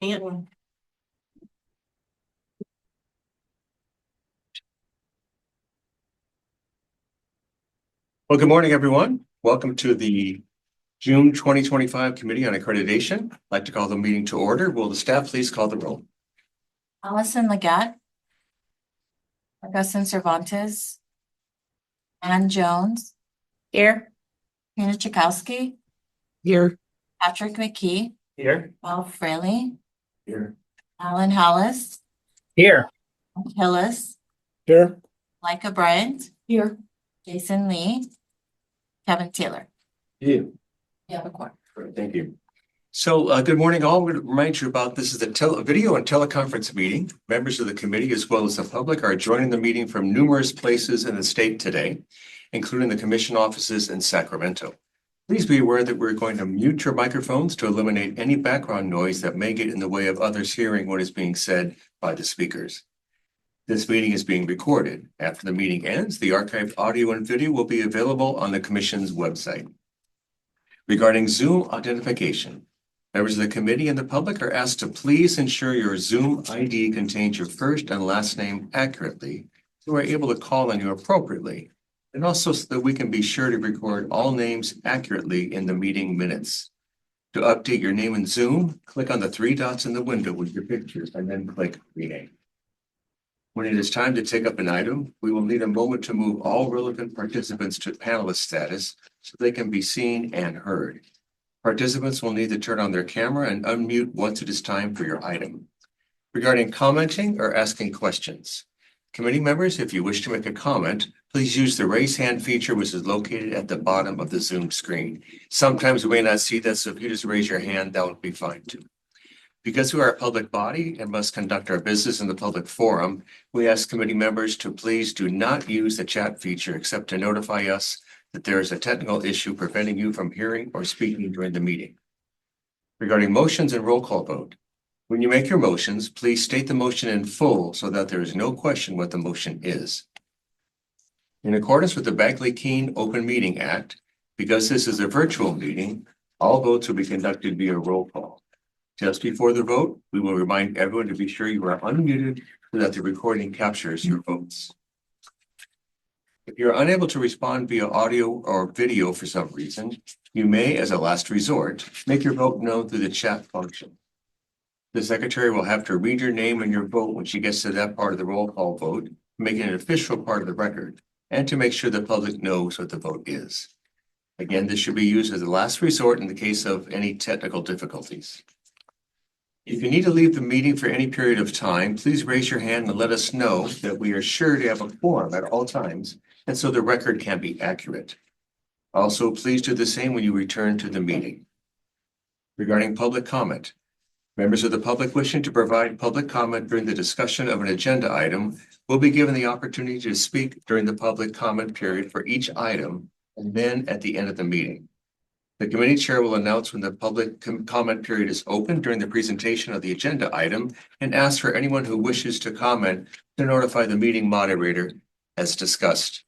And Well, good morning, everyone. Welcome to the June 2025 Committee on Accreditation. I'd like to call the meeting to order. Will the staff please call the roll? Allison Leggett, Augustin Cervantes, Ann Jones, here. Tina Chakowski, Here. Patrick McKee, Here. Bob Fraley, Here. Alan Hallis, Here. Hillis, Here. Micah Bryant, Here. Jason Lee, Kevin Taylor. You. You have a quorum. Great, thank you. So, good morning, all. I'm going to remind you about this is a video and teleconference meeting. Members of the committee, as well as the public, are joining the meeting from numerous places in the state today, including the commission offices in Sacramento. Please be aware that we're going to mute your microphones to eliminate any background noise that may get in the way of others hearing what is being said by the speakers. This meeting is being recorded. After the meeting ends, the archived audio and video will be available on the commission's website. Regarding Zoom identification, members of the committee and the public are asked to please ensure your Zoom ID contains your first and last name accurately so we're able to call on you appropriately, and also so that we can be sure to record all names accurately in the meeting minutes. To update your name in Zoom, click on the three dots in the window with your pictures and then click Rename. When it is time to take up an item, we will need a moment to move all relevant participants to panelist status so they can be seen and heard. Participants will need to turn on their camera and unmute once it is time for your item. Regarding commenting or asking questions, committee members, if you wish to make a comment, please use the raise hand feature, which is located at the bottom of the Zoom screen. Sometimes we may not see that, so if you just raise your hand, that would be fine too. Because we are a public body and must conduct our business in the public forum, we ask committee members to please do not use the chat feature except to notify us that there is a technical issue preventing you from hearing or speaking during the meeting. Regarding motions and roll call vote, when you make your motions, please state the motion in full so that there is no question what the motion is. In accordance with the Bagley-Keene Open Meeting Act, because this is a virtual meeting, all votes will be conducted via roll call. Just before the vote, we will remind everyone to be sure you are unmuted so that the recording captures your votes. If you're unable to respond via audio or video for some reason, you may, as a last resort, make your vote known through the chat function. The secretary will have to read your name and your vote when she gets to that part of the roll call vote, making it an official part of the record, and to make sure the public knows what the vote is. Again, this should be used as a last resort in the case of any technical difficulties. If you need to leave the meeting for any period of time, please raise your hand and let us know that we are sure to have a quorum at all times, and so the record can be accurate. Also, please do the same when you return to the meeting. Regarding public comment, members of the public wishing to provide public comment during the discussion of an agenda item will be given the opportunity to speak during the public comment period for each item and then at the end of the meeting. The committee chair will announce when the public comment period is open during the presentation of the agenda item and ask for anyone who wishes to comment to notify the meeting moderator as discussed.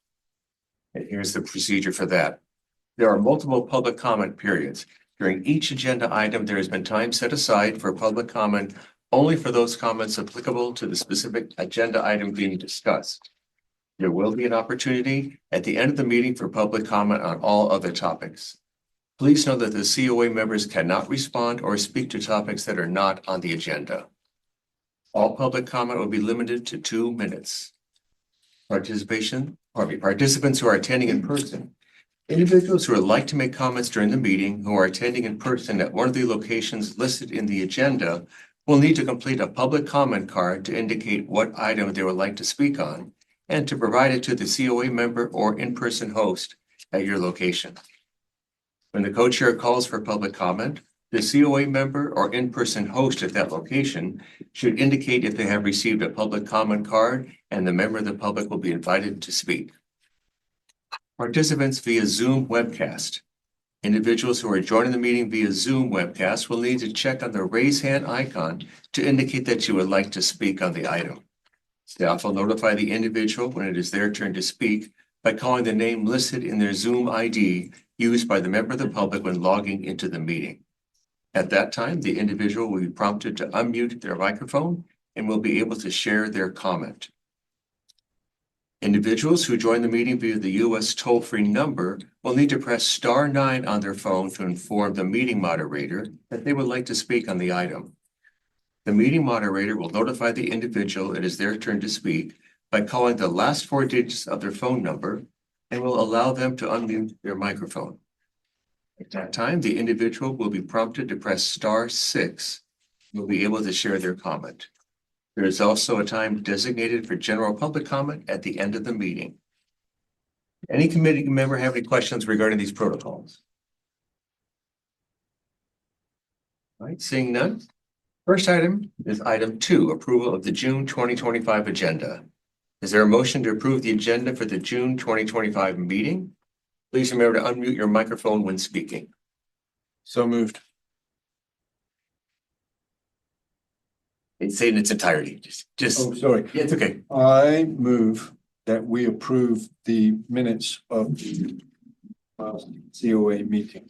And here's the procedure for that. There are multiple public comment periods. During each agenda item, there has been time set aside for public comment only for those comments applicable to the specific agenda item being discussed. There will be an opportunity at the end of the meeting for public comment on all other topics. Please know that the COA members cannot respond or speak to topics that are not on the agenda. All public comment will be limited to 2 minutes. Participants who are attending in person. Individuals who would like to make comments during the meeting who are attending in person at one of the locations listed in the agenda will need to complete a public comment card to indicate what item they would like to speak on and to provide it to the COA member or in-person host at your location. When the co-chair calls for public comment, the COA member or in-person host at that location should indicate if they have received a public comment card, and the member of the public will be invited to speak. Participants via Zoom webcast. Individuals who are joining the meeting via Zoom webcast will need to check on the raise hand icon to indicate that you would like to speak on the item. Staff will notify the individual when it is their turn to speak by calling the name listed in their Zoom ID used by the member of the public when logging into the meeting. At that time, the individual will be prompted to unmute their microphone and will be able to share their comment. Individuals who join the meeting via the US toll-free number will need to press *9 on their phone to inform the meeting moderator that they would like to speak on the item. The meeting moderator will notify the individual it is their turn to speak by calling the last 4 digits of their phone number and will allow them to unmute their microphone. At that time, the individual will be prompted to press *6 and will be able to share their comment. There is also a time designated for general public comment at the end of the meeting. Any committee member have any questions regarding these protocols? All right, seeing none. First item is item 2, approval of the June 2025 agenda. Is there a motion to approve the agenda for the June 2025 meeting? Please remember to unmute your microphone when speaking. So moved. It's in its entirety. Just Oh, sorry. yeah, it's okay. I move that we approve the minutes of the COA meeting.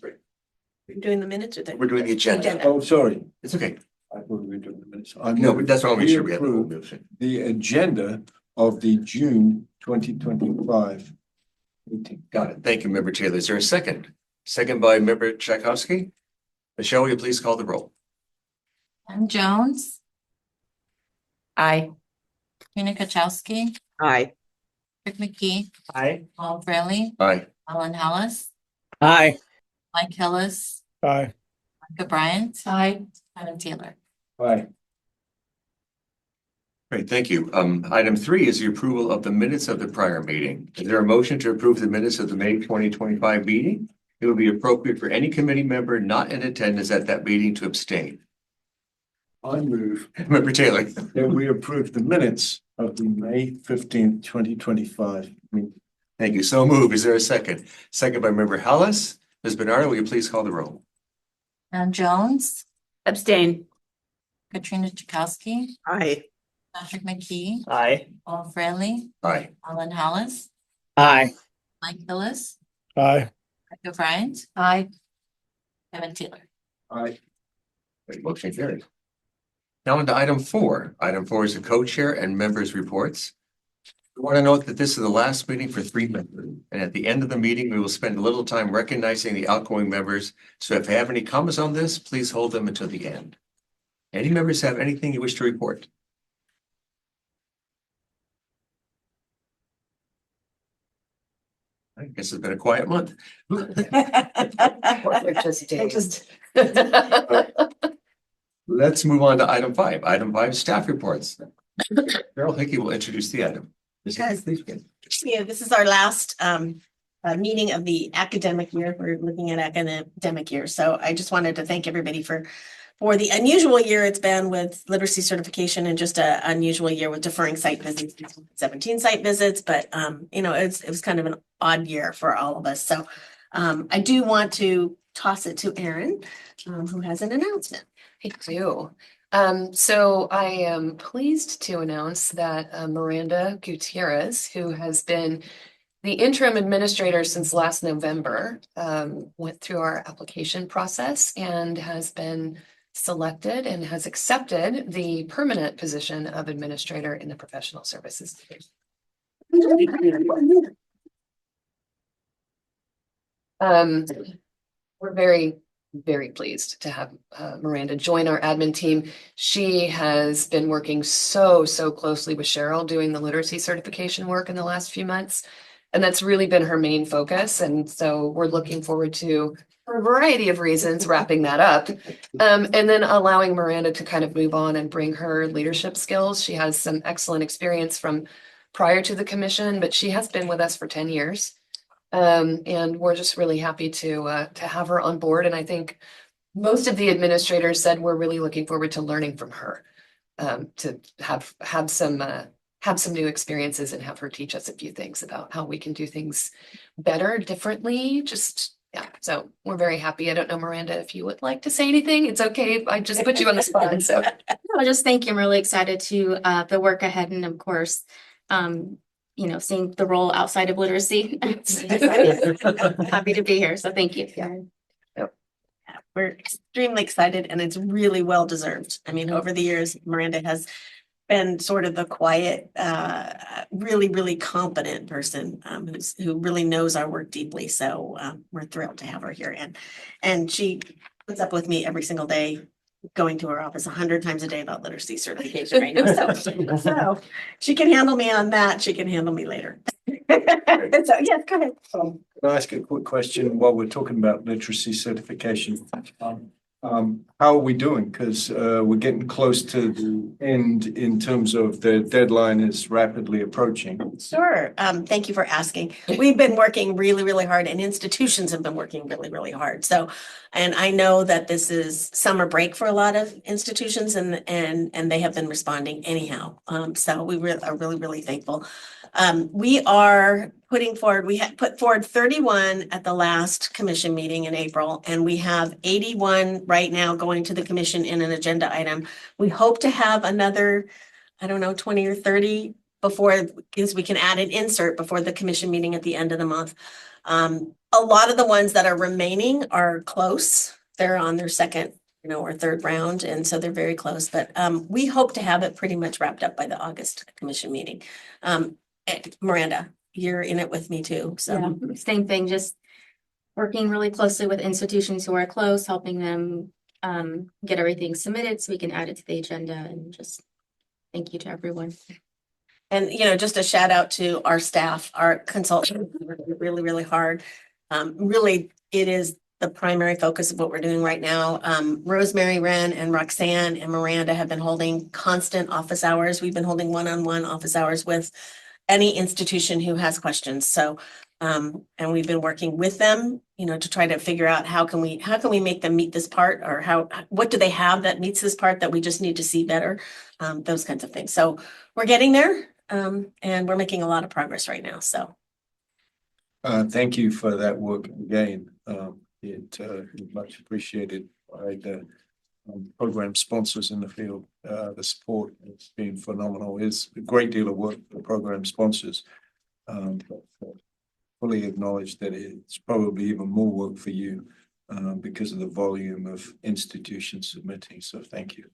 You're doing the minutes or the? We're doing the agenda. Oh, sorry. It's okay. I thought we were doing the minutes. No, but that's why I want to make sure we We have the whole approve motion. the agenda of the June 2025 meeting. Got it. Thank you, Member Taylor. Is there a second? Second by Member Tchaikovsky. Michelle, will you please call the roll? Ann Jones, Aye. Katrina Kachowski, Aye. Rick McKee, Aye. Paul Fraley, Aye. Alan Hallis, Aye. Mike Hillis, Aye. Micah Bryant. Aye. Kevin Taylor. Aye. Great, thank you. Item 3 is the approval of the minutes of the prior meeting. Is there a motion to approve the minutes of the May 2025 meeting? It would be appropriate for any committee member not in attendance at that meeting to abstain. I move Member Taylor. that we approve the minutes of the May 15th, 2025 meeting. Thank you. So moved. Is there a second? Second by Member Hallis. Ms. Bernardo, will you please call the roll? Ann Jones, Abstain. Katrina Kachowski, Aye. Patrick McKee, Aye. Paul Fraley, Aye. Alan Hallis, Aye. Mike Hillis, Aye. Micah Bryant. Aye. Kevin Taylor. Aye. Great, motion carried. Now on to item 4. Item 4 is the co-chair and members' reports. We want to note that this is the last meeting for 3 members, and at the end of the meeting, we will spend a little time recognizing the outgoing members. So if you have any comments on this, please hold them until the end. Any members have anything you wish to report? I guess it's been a quiet month. Let's move on to item 5. Item 5, staff reports. Carol Hickey will introduce the item. Ms. Hickey, please begin. Yeah, this is our last meeting of the academic year. We're looking at academic year. So I just wanted to thank everybody for the unusual year it's been with literacy certification and just an unusual year with deferring site visits, 17 site visits. But it was kind of an odd year for all of us. So I do want to toss it to Erin, who has an announcement. I do. So I am pleased to announce that Miranda Gutierrez, who has been the interim administrator since last November, went through our application process and has been selected and has accepted the permanent position of administrator in the professional services division. We're very, very pleased to have Miranda join our admin team. She has been working so closely with Cheryl doing the literacy certification work in the last few months. And that's really been her main focus. And so we're looking forward to, for a variety of reasons, wrapping that up. And then allowing Miranda to kind of move on and bring her leadership skills. She has some excellent experience from prior to the commission, but she has been with us for 10 years. And we're just really happy to have her on board. And I think most of the administrators said we're really looking forward to learning from her, to have some new experiences and have her teach us a few things about how we can do things better, differently. Yeah, so we're very happy. I don't know, Miranda, if you would like to say anything. It's okay. I just put you on the spot. So No, just thank you. I'm really excited to the work ahead and of course, seeing the role outside of literacy. Happy to be here. So thank you. we're extremely excited and it's really well deserved. I mean, over the years, Miranda has been sort of the quiet, really, really competent person who really knows our work deeply. So we're thrilled to have her here. And she puts up with me every single day, going to her office 100 times a day about literacy certification right now. So she can handle me on that. She can handle me later. So yes, go ahead. Can I ask a quick question while we're talking about literacy certification? How are we doing? Because we're getting close to the end in terms of the deadline is rapidly approaching. Sure. Thank you for asking. We've been working really, really hard and institutions have been working really, really hard. So, and I know that this is summer break for a lot of institutions and they have been responding anyhow. So we are really, really thankful. We are putting forward, we had put forward 31 at the last commission meeting in April, and we have 81 right now going to the commission in an agenda item. We hope to have another, I don't know, 20 or 30 before, because we can add an insert before the commission meeting at the end of the month. A lot of the ones that are remaining are close. They're on their second, or third round, and so they're very close. But we hope to have it pretty much wrapped up by the August commission meeting. Miranda, you're in it with me too. So Yeah, same thing, just working really closely with institutions who are close, helping them get everything submitted so we can add it to the agenda, and just thank you to everyone. And, just a shout out to our staff, our consultants, who work really, really hard. Really, it is the primary focus of what we're doing right now. Rosemary, Wren, and Roxanne and Miranda have been holding constant office hours. We've been holding one-on-one office hours with any institution who has questions. So, and we've been working with them, to try to figure out how can we make them meet this part, or what do they have that meets this part that we just need to see better, those kinds of things. So we're getting there. And we're making a lot of progress right now. So Thank you for that work again. It is much appreciated by the program sponsors in the field. The support has been phenomenal. It's a great deal of work for program sponsors. But fully acknowledge that it's probably even more work for you because of the volume of institutions submitting. So thank you.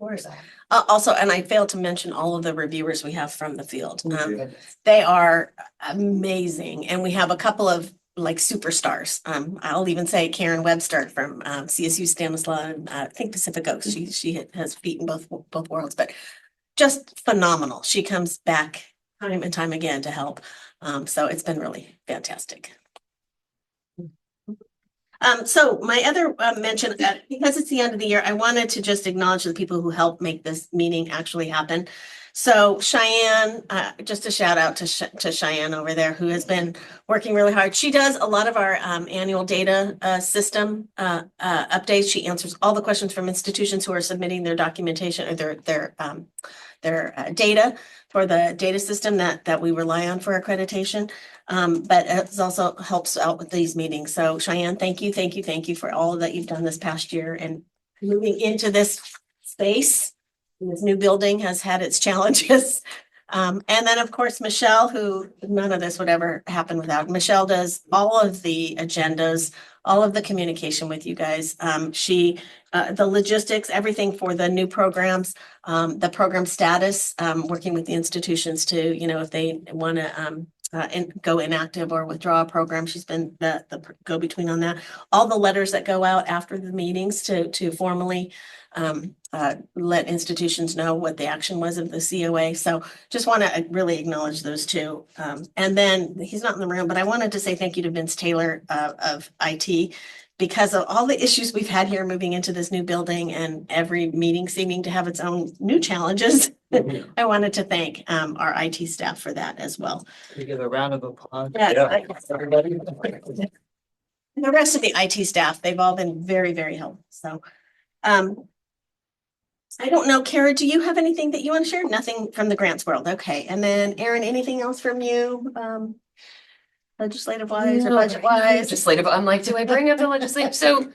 of course. Also, and I failed to mention all of the reviewers we have from the field. Yeah. They are amazing. And we have a couple of superstars. I'll even say Karen Webster from CSU Stanislaus, and I think Pacific Oaks. She has feet in both worlds, but just phenomenal. She comes back time and time again to help. So it's been really fantastic. So my other mention, because it's the end of the year, I wanted to just acknowledge the people who helped make this meeting actually happen. So Cheyenne, just a shout out to Cheyenne over there, who has been working really hard. She does a lot of our annual data system updates. She answers all the questions from institutions who are submitting their documentation or their data for the data system that we rely on for accreditation. But it also helps out with these meetings. So Cheyenne, thank you for all that you've done this past year, and moving into this space. This new building has had its challenges. And then of course, Michelle, who none of this would ever happen without. Michelle does all of the agendas, all of the communication with you guys. The logistics, everything for the new programs, the program status, working with the institutions to, if they want to go inactive or withdraw a program. She's been the go-between on that. All the letters that go out after the meetings to formally let institutions know what the action was of the COA. So just want to really acknowledge those two. And then he's not in the room, but I wanted to say thank you to Vince Taylor of IT, because of all the issues we've had here moving into this new building and every meeting seeming to have its own new challenges. I wanted to thank our IT staff for that as well. We give a round of applause. Yeah. Everybody. And the rest of the IT staff, they've all been very, very helpful. So I don't know, Kara, do you have anything that you want to share? Nothing from the grants world. Okay. And then Erin, anything else from you? Legislative wise or budget wise? Legislative, I'm like, do I bring up the legislative? So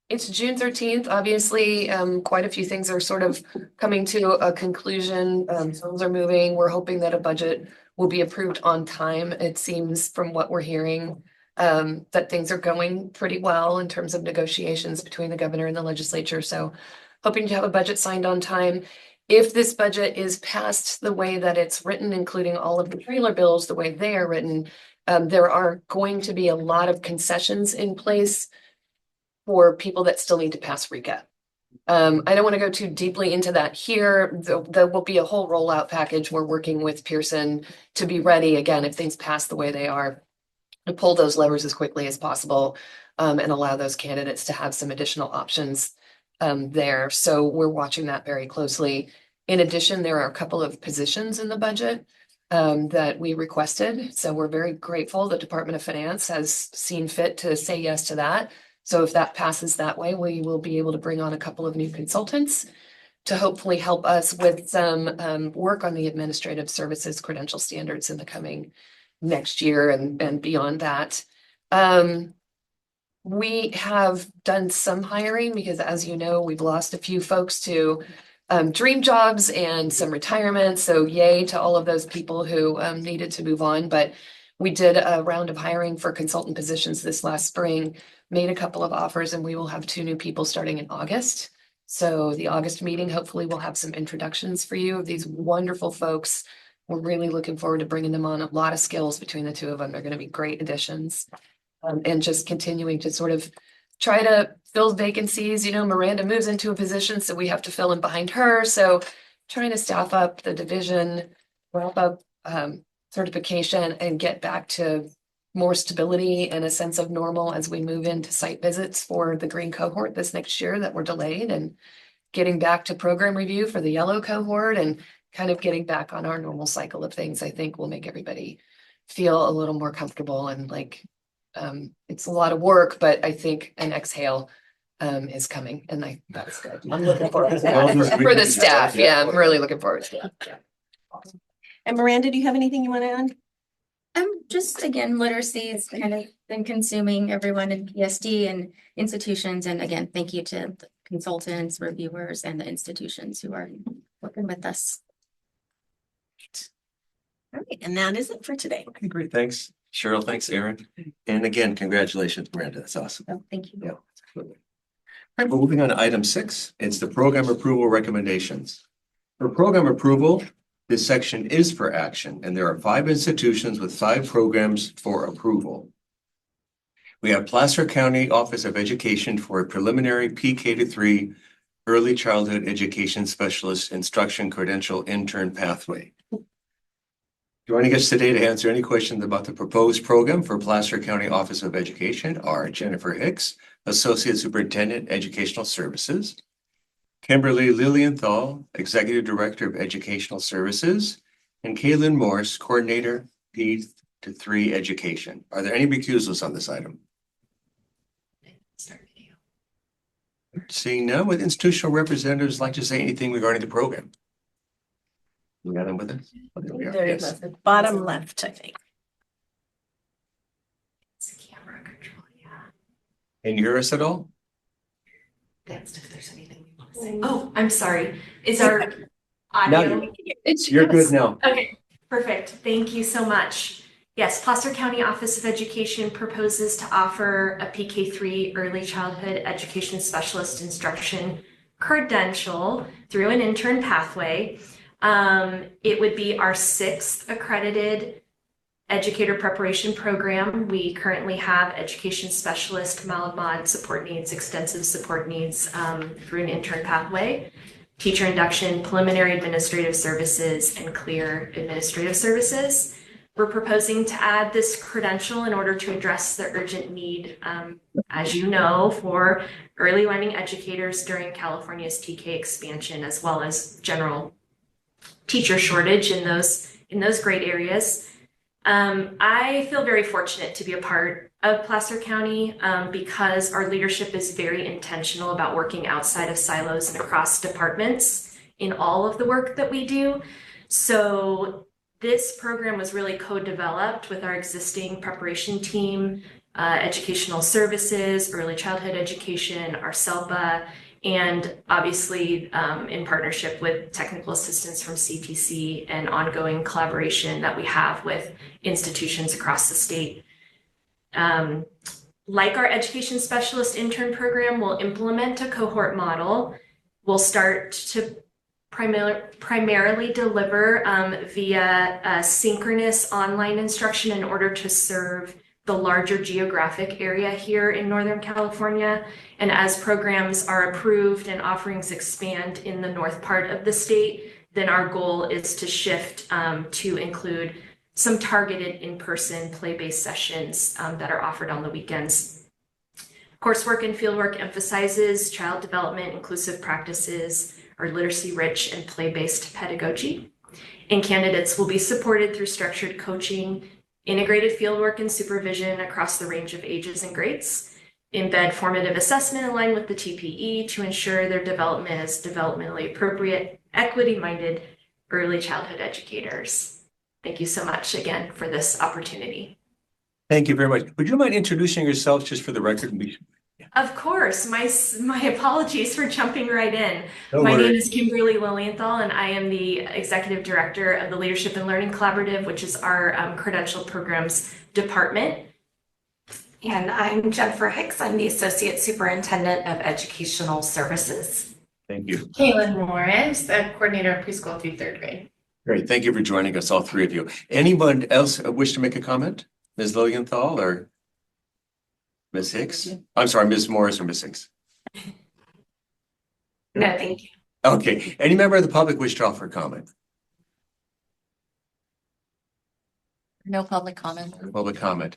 it's June 13th. Obviously, quite a few things are sort of coming to a conclusion. Things are moving. We're hoping that a budget will be approved on time. It seems from what we're hearing that things are going pretty well in terms of negotiations between the governor and the legislature. So hoping to have a budget signed on time. If this budget is passed the way that it's written, including all of the trailer bills, the way they are written, there are going to be a lot of concessions in place for people that still need to pass RECA. I don't want to go too deeply into that here. There will be a whole rollout package. We're working with Pearson to be ready, again, if things pass the way they are, to pull those levers as quickly as possible, and allow those candidates to have some additional options there. So we're watching that very closely. In addition, there are a couple of positions in the budget that we requested. So we're very grateful the Department of Finance has seen fit to say yes to that. So if that passes that way, we will be able to bring on a couple of new consultants to hopefully help us with some work on the administrative services credential standards in the coming next year and beyond that. We have done some hiring because, as you know, we've lost a few folks to dream jobs and some retirement. So yay to all of those people who needed to move on. But we did a round of hiring for consultant positions this last spring, made a couple of offers, and we will have 2 new people starting in August. So the August meeting, hopefully we'll have some introductions for you of these wonderful folks. We're really looking forward to bringing them on. A lot of skills between the 2 of them. They're going to be great additions. And just continuing to sort of try to fill vacancies. You know, Miranda moves into a position, so we have to fill in behind her. So trying to staff up the division, wrap up certification, and get back to more stability and a sense of normal as we move into site visits for the green cohort this next year that were delayed, and getting back to program review for the yellow cohort, and kind of getting back on our normal cycle of things, I think will make everybody feel a little more comfortable. And like, it's a lot of work, but I think an exhale is coming, and that's good. I'm looking forward to that for the staff. Yeah, I'm really looking forward to that. And Miranda, do you have anything you want to add? Just again, literacy has kind of been consuming everyone in PSD and institutions. And again, thank you to the consultants, reviewers, and the institutions who are working with us. All right, and that is it for today. Okay, great. Thanks, Cheryl. Thanks, Aaron. And again, congratulations, Miranda. That's awesome. So thank you. Yeah, absolutely. All right, we're moving on to item 6. It's the program approval recommendations. For program approval, this section is for action, and there are 5 institutions with 5 programs for approval. We have Placer County Office of Education for a preliminary PK-3 early childhood education specialist instruction credential intern pathway. Joining us today to answer any questions about the proposed program for Placer County Office of Education are Jennifer Hicks, Associate Superintendent, Educational Services, Kimberly Lilienthal, Executive Director of Educational Services, and Kaylin Morse, Coordinator, P-3 Education. Are there any recusals on this item? Seeing none, would institutional representatives like to say anything regarding the program? We got them with us? Oh, there we are. There it Yes. is, the bottom left, I think. It's camera control, yeah. Can you hear us at all? That's if there's anything we want to say. Oh, I'm sorry. Is our audio? You're good now. Okay, perfect. Thank you so much. Yes, Placer County Office of Education proposes to offer a PK-3 early childhood education specialist instruction credential through an intern pathway. It would be our 6th accredited educator preparation program. We currently have education specialist, mild mod support needs, extensive support needs through an intern pathway, teacher induction, preliminary administrative services, and clear administrative services. We're proposing to add this credential in order to address the urgent need, as you know, for early learning educators during California's TK expansion, as well as general teacher shortage in those great areas. I feel very fortunate to be a part of Placer County because our leadership is very intentional about working outside of silos and across departments in all of the work that we do. So this program was really co-developed with our existing preparation team, educational services, early childhood education, our SELPA, and obviously in partnership with technical assistance from CTC and ongoing collaboration that we have with institutions across the state. Like our education specialist intern program, we'll implement a cohort model. We'll start to primarily deliver via synchronous online instruction in order to serve the larger geographic area here in Northern California. And as programs are approved and offerings expand in the north part of the state, then our goal is to shift to include some targeted in-person play-based sessions that are offered on the weekends. Coursework and fieldwork emphasizes child development, inclusive practices, or literacy-rich and play-based pedagogy. And candidates will be supported through structured coaching, integrated fieldwork and supervision across the range of ages and grades, embed formative assessment aligned with the TPE to ensure their development is developmentally appropriate, equity-minded early childhood educators. Thank you so much again for this opportunity. Thank you very much. Would you mind introducing yourself just for the record? Of course, my apologies for jumping right in. No My name worries. is Kimberly Lilienthal, and I am the Executive Director of the Leadership and Learning Collaborative, which is our credential programs department. And I'm Jennifer Hicks. I'm the Associate Superintendent of Educational Services. Thank you. Kaylin Morris, the coordinator of preschool through third grade. Great. Thank you for joining us, all three of you. Anyone else wish to make a comment? Ms. Lilienthal or Ms. Hicks? I'm sorry, Ms. Morris or Ms. Hicks? No, thank you. Okay. Any member of the public wish to offer a comment? No public comment. Public comment.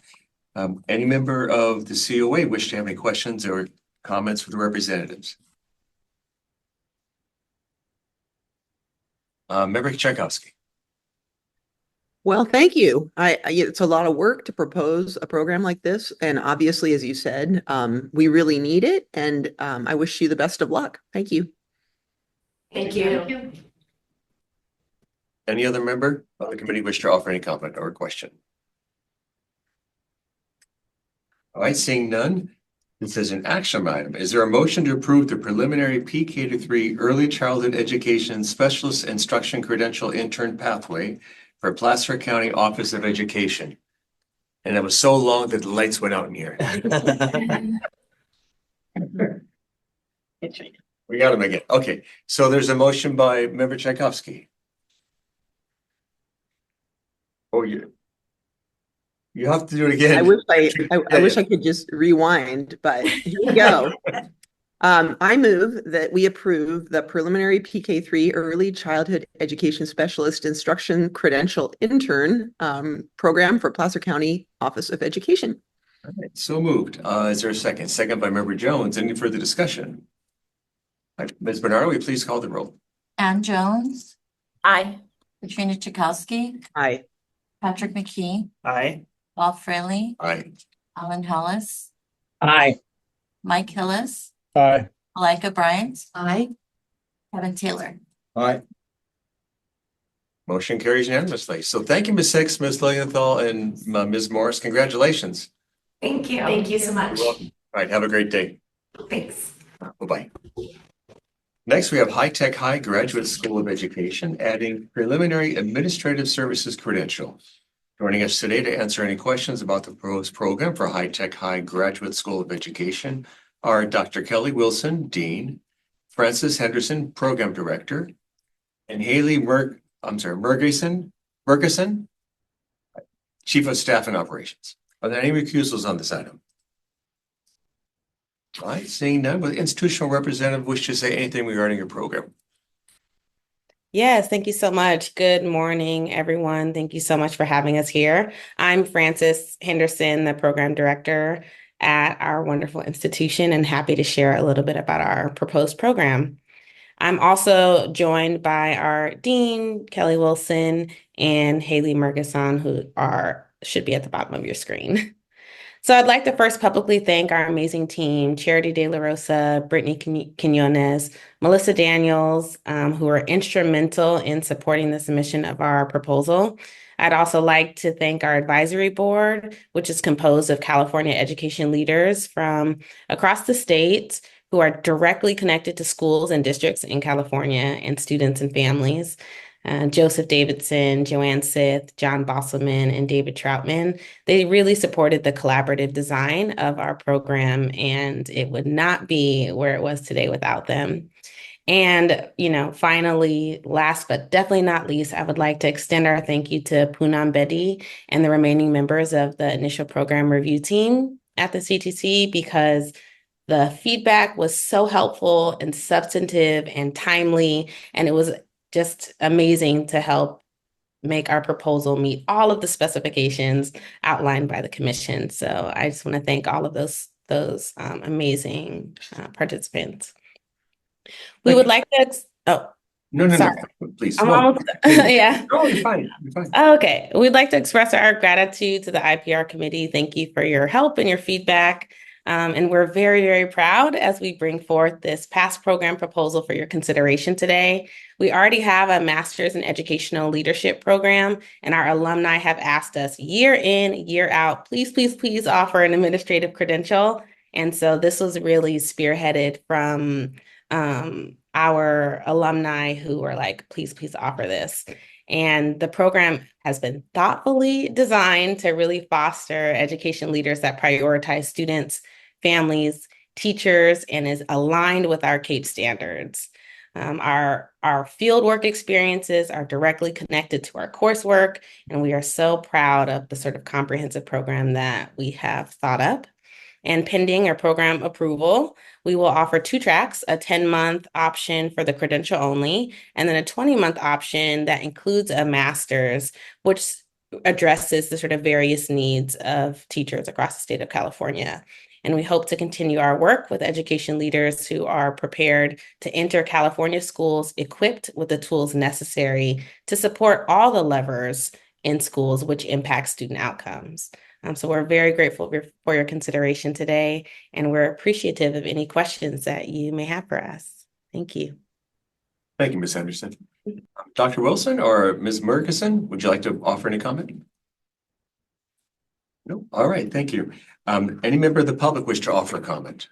Any member of the COA wish to have any questions or comments for the representatives? Member Tchaikovsky. Well, thank you. It's a lot of work to propose a program like this. And obviously, as you said, we really need it. And I wish you the best of luck. Thank you. Thank you. Any other member of the committee wish to offer any comment or question? All right, seeing none, this is an action item. Is there a motion to approve the preliminary PK-3 early childhood education specialist instruction credential intern pathway for Placer County Office of Education? And it was so long that the lights went out in here. We got them again. Okay, so there's a motion by Member Tchaikovsky. Oh, you have to do it again. I wish I could just rewind, but here we go. I move that we approve the preliminary PK-3 early childhood education specialist instruction credential intern program for Placer County Office of Education. All right, so moved. Is there a second? Second by Member Jones. Any further discussion? All right, Ms. Bernard, will you please call the roll? Ann Jones, Aye. Katrina Tchaikovsky, Aye. Patrick McKee, Aye. Bob Fraley, Aye. Alan Hollis, Aye. Mike Hillis, Aye. Malika Bryant, Aye. Kevin Taylor. Aye. Motion carries unanimously. So thank you, Ms. Hicks, Ms. Lilienthal, and Ms. Morris. Congratulations. Thank you. Thank you so much. You're welcome. All right, have a great day. Thanks. Bye-bye. Next, we have High Tech High Graduate School of Education, adding preliminary administrative services credential. Joining us today to answer any questions about the proposed program for High Tech High Graduate School of Education are Dr. Kelly Wilson, Dean, Francis Henderson, Program Director, and Haley Murgison, Chief of Staff and Operations. Are there any recusals on this item? All right, seeing none, will the institutional representative wish to say anything regarding your program? Yes, thank you so much. Good morning, everyone. Thank you so much for having us here. I'm Frances Henderson, the program director at our wonderful institution, and happy to share a little bit about our proposed program. I'm also joined by our dean, Kelly Wilson, and Haley Murgison, who should be at the bottom of your screen. So I'd like to first publicly thank our amazing team, Charity De La Rosa, Brittany Quinones, Melissa Daniels, who are instrumental in supporting the submission of our proposal. I'd also like to thank our advisory board, which is composed of California education leaders from across the state who are directly connected to schools and districts in California and students and families. Joseph Davidson, Joanne Sith, John Bosselman, and David Troutman. They really supported the collaborative design of our program, and it would not be where it was today without them. And, finally, last but definitely not least, I would like to extend our thank you to Poonam Bedi and the remaining members of the initial program review team at the CTC, because the feedback was so helpful and substantive and timely, and it was just amazing to help make our proposal meet all of the specifications outlined by the commission. So I just want to thank all of those amazing participants. We would like to, No, sorry. please. I'm No. almost, yeah. No, you're fine. You're fine. Okay, we'd like to express our gratitude to the IPR committee. Thank you for your help and your feedback. And we're very, very proud as we bring forth this past program proposal for your consideration today. We already have a master's in educational leadership program, and our alumni have asked us year in, year out, please, please, please offer an administrative credential. And so this was really spearheaded from our alumni who were like, please, please offer this. And the program has been thoughtfully designed to really foster education leaders that prioritize students, families, teachers, and is aligned with our CAPE standards. Our fieldwork experiences are directly connected to our coursework, and we are so proud of the sort of comprehensive program that we have thought up. And pending our program approval, we will offer 2 tracks, a 10-month option for the credential only, and then a 20-month option that includes a master's, which addresses the sort of various needs of teachers across the state of California. And we hope to continue our work with education leaders who are prepared to enter California schools equipped with the tools necessary to support all the levers in schools which impact student outcomes. So we're very grateful for your consideration today, and we're appreciative of any questions that you may have for us. Thank you. Thank you, Ms. Anderson. Dr. Wilson or Ms. Murkison, would you like to offer any comment? No? All right, thank you. Any member of the public wish to offer a comment?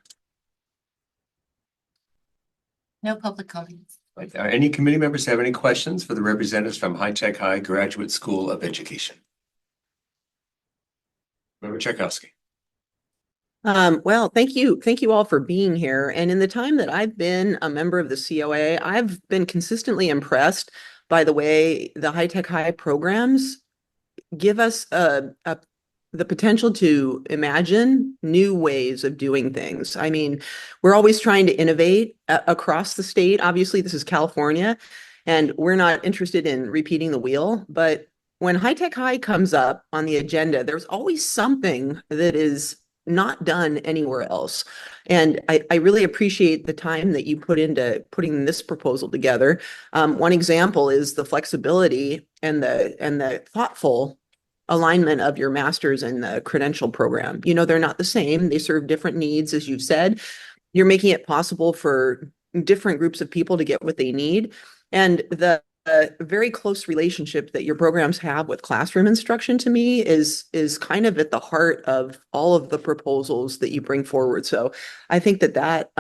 No public comments. Right. Any committee members have any questions for the representatives from High Tech High Graduate School of Education? Member Tchaikovsky. Well, thank you. Thank you all for being here. And in the time that I've been a member of the COA, I've been consistently impressed by the way the High Tech High programs give us the potential to imagine new ways of doing things. I mean, we're always trying to innovate across the state. Obviously, this is California, and we're not interested in repeating the wheel, but when High Tech High comes up on the agenda, there's always something that is not done anywhere else. And I really appreciate the time that you put into putting this proposal together. One example is the flexibility and the thoughtful alignment of your master's and the credential program. They're not the same. They serve different needs, as you've said. You're making it possible for different groups of people to get what they need. And the very close relationship that your programs have with classroom instruction, to me, is kind of at the heart of all of the proposals that you bring forward. So I think that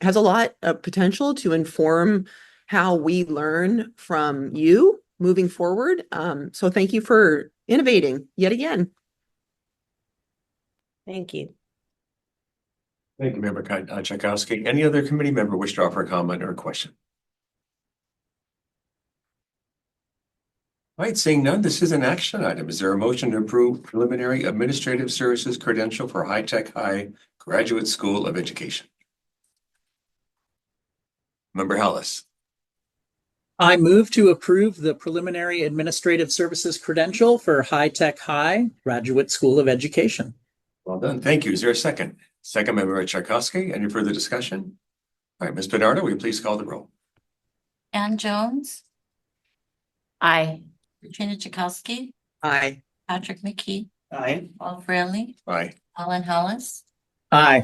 has a lot of potential to inform how we learn from you moving forward. So thank you for innovating yet again. Thank you. Thank you, Member Tchaikovsky. Any other committee member wish to offer a comment or a question? All right, seeing none, this is an action item. Is there a motion to approve preliminary administrative services credential for High Tech High Graduate School of Education? Member Hallis. I move to approve the preliminary administrative services credential for High Tech High Graduate School of Education. Well done. Thank you. Is there a second? Second, Member Tchaikovsky. Any further discussion? All right, Ms. Bernardo, will you please call the roll? Ann Jones, Aye. Katrina Tchaikovsky, Aye. Patrick McKee, Aye. Paul Fraley, Aye. Alan Hollis, Aye.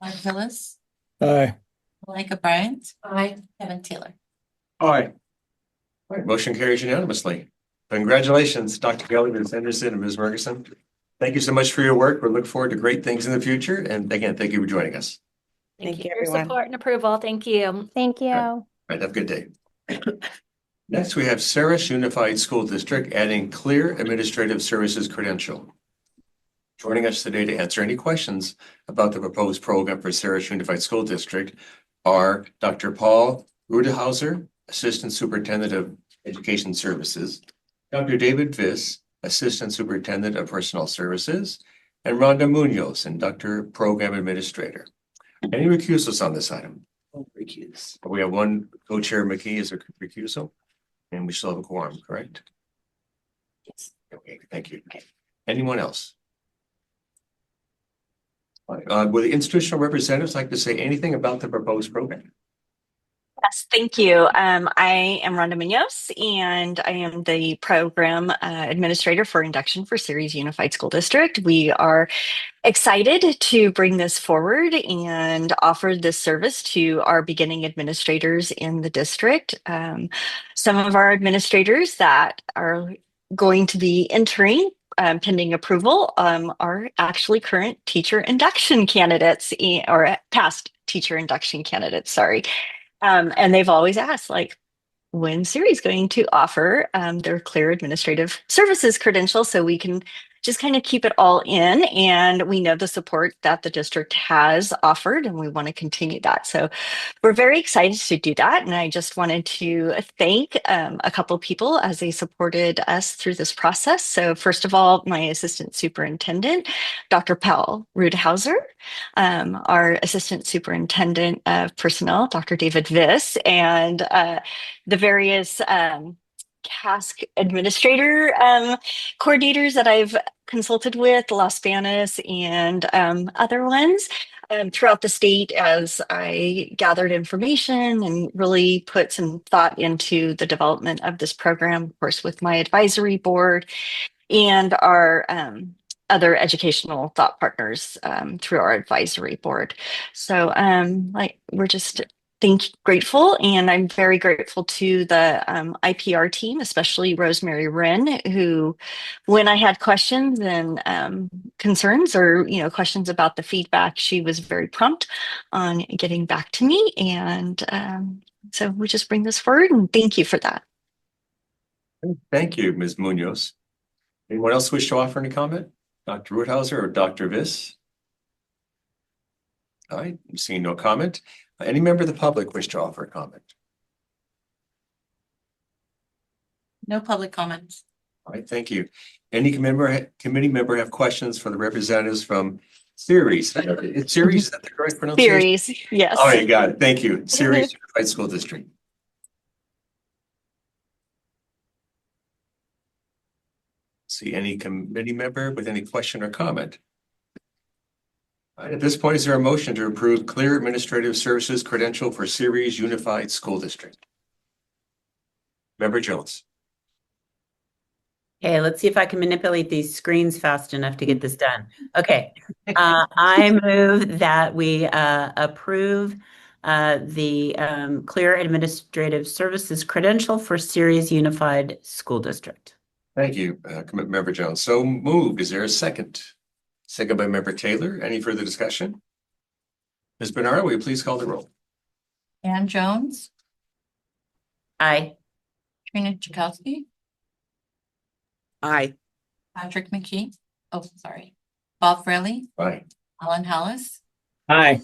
Todd Hillis, Aye. Malika Bryant, Aye. Kevin Taylor. Aye. All right, motion carries unanimously. Congratulations, Dr. Kelly, Ms. Anderson, and Ms. Murkison. Thank you so much for your work. We look forward to great things in the future. And again, thank you for joining us. Thank you, for your everyone. support and approval. Thank you. Thank you. All right, have a good day. Next, we have Sarah's Unified School District adding clear administrative services credential. Joining us today to answer any questions about the proposed program for Sarah's Unified School District are Dr. Paul Rudehauser, Assistant Superintendent of Education Services, Dr. David Viss, Assistant Superintendent of Personnel Services, and Rhonda Munoz, Inductor Program Administrator. Any recusals on this item? Recuse. We have one co-chair McKee as a recusal, and we still have a quorum, correct? Yes. Okay, thank you. Anyone else? Would the institutional representatives like to say anything about the proposed program? Yes, thank you. I am Rhonda Munoz, and I am the program administrator for induction for Ceres Unified School District. We are excited to bring this forward and offer this service to our beginning administrators in the district. Some of our administrators that are going to be entering pending approval are actually current teacher induction candidates or past teacher induction candidates, sorry. And they've always asked, like, when Siri's going to offer their clear administrative services credential so we can just kind of keep it all in. And we know the support that the district has offered, and we want to continue that. So we're very excited to do that. And I just wanted to thank a couple of people as they supported us through this process. So first of all, my assistant superintendent, Dr. Paul Rudehauser, our assistant superintendent of personnel, Dr. David Viss, and the various task administrator coordinators that I've consulted with, Las Banas and other ones throughout the state as I gathered information and really put some thought into the development of this program, of course, with my advisory board and our other educational thought partners through our advisory board. So we're just grateful, and I'm very grateful to the IPR team, especially Rosemary Wren, who, when I had questions and concerns or questions about the feedback, she was very prompt on getting back to me, and so we just bring this forward, and thank you for that. Thank you, Ms. Munoz. Anyone else wish to offer any comment? Dr. Rudehauser or Dr. Viss? All right, I'm seeing no comment. Any member of the public wish to offer a comment? No public comments. All right, thank you. Any committee member have questions for the representatives from Ceres? Ceres, is that the correct pronunciation? Ceres, yes. All right, got it. Thank you. Ceres Unified School District. See any committee member with any question or comment? All right, at this point, is there a motion to approve clear administrative services credential for Ceres Unified School District? Member Jones. Okay, let's see if I can manipulate these screens fast enough to get this done. Okay, I move that we approve the clear administrative services credential for Ceres Unified School District. Thank you, Member Jones. So moved. Is there a second? Second by Member Taylor. Any further discussion? Ms. Bernard, will you please call the roll? Ann Jones, Aye. Trina Chakowski, Aye. Patrick McKee. Oh, sorry. Bob Fraley, Aye. Alan Hallis, Aye.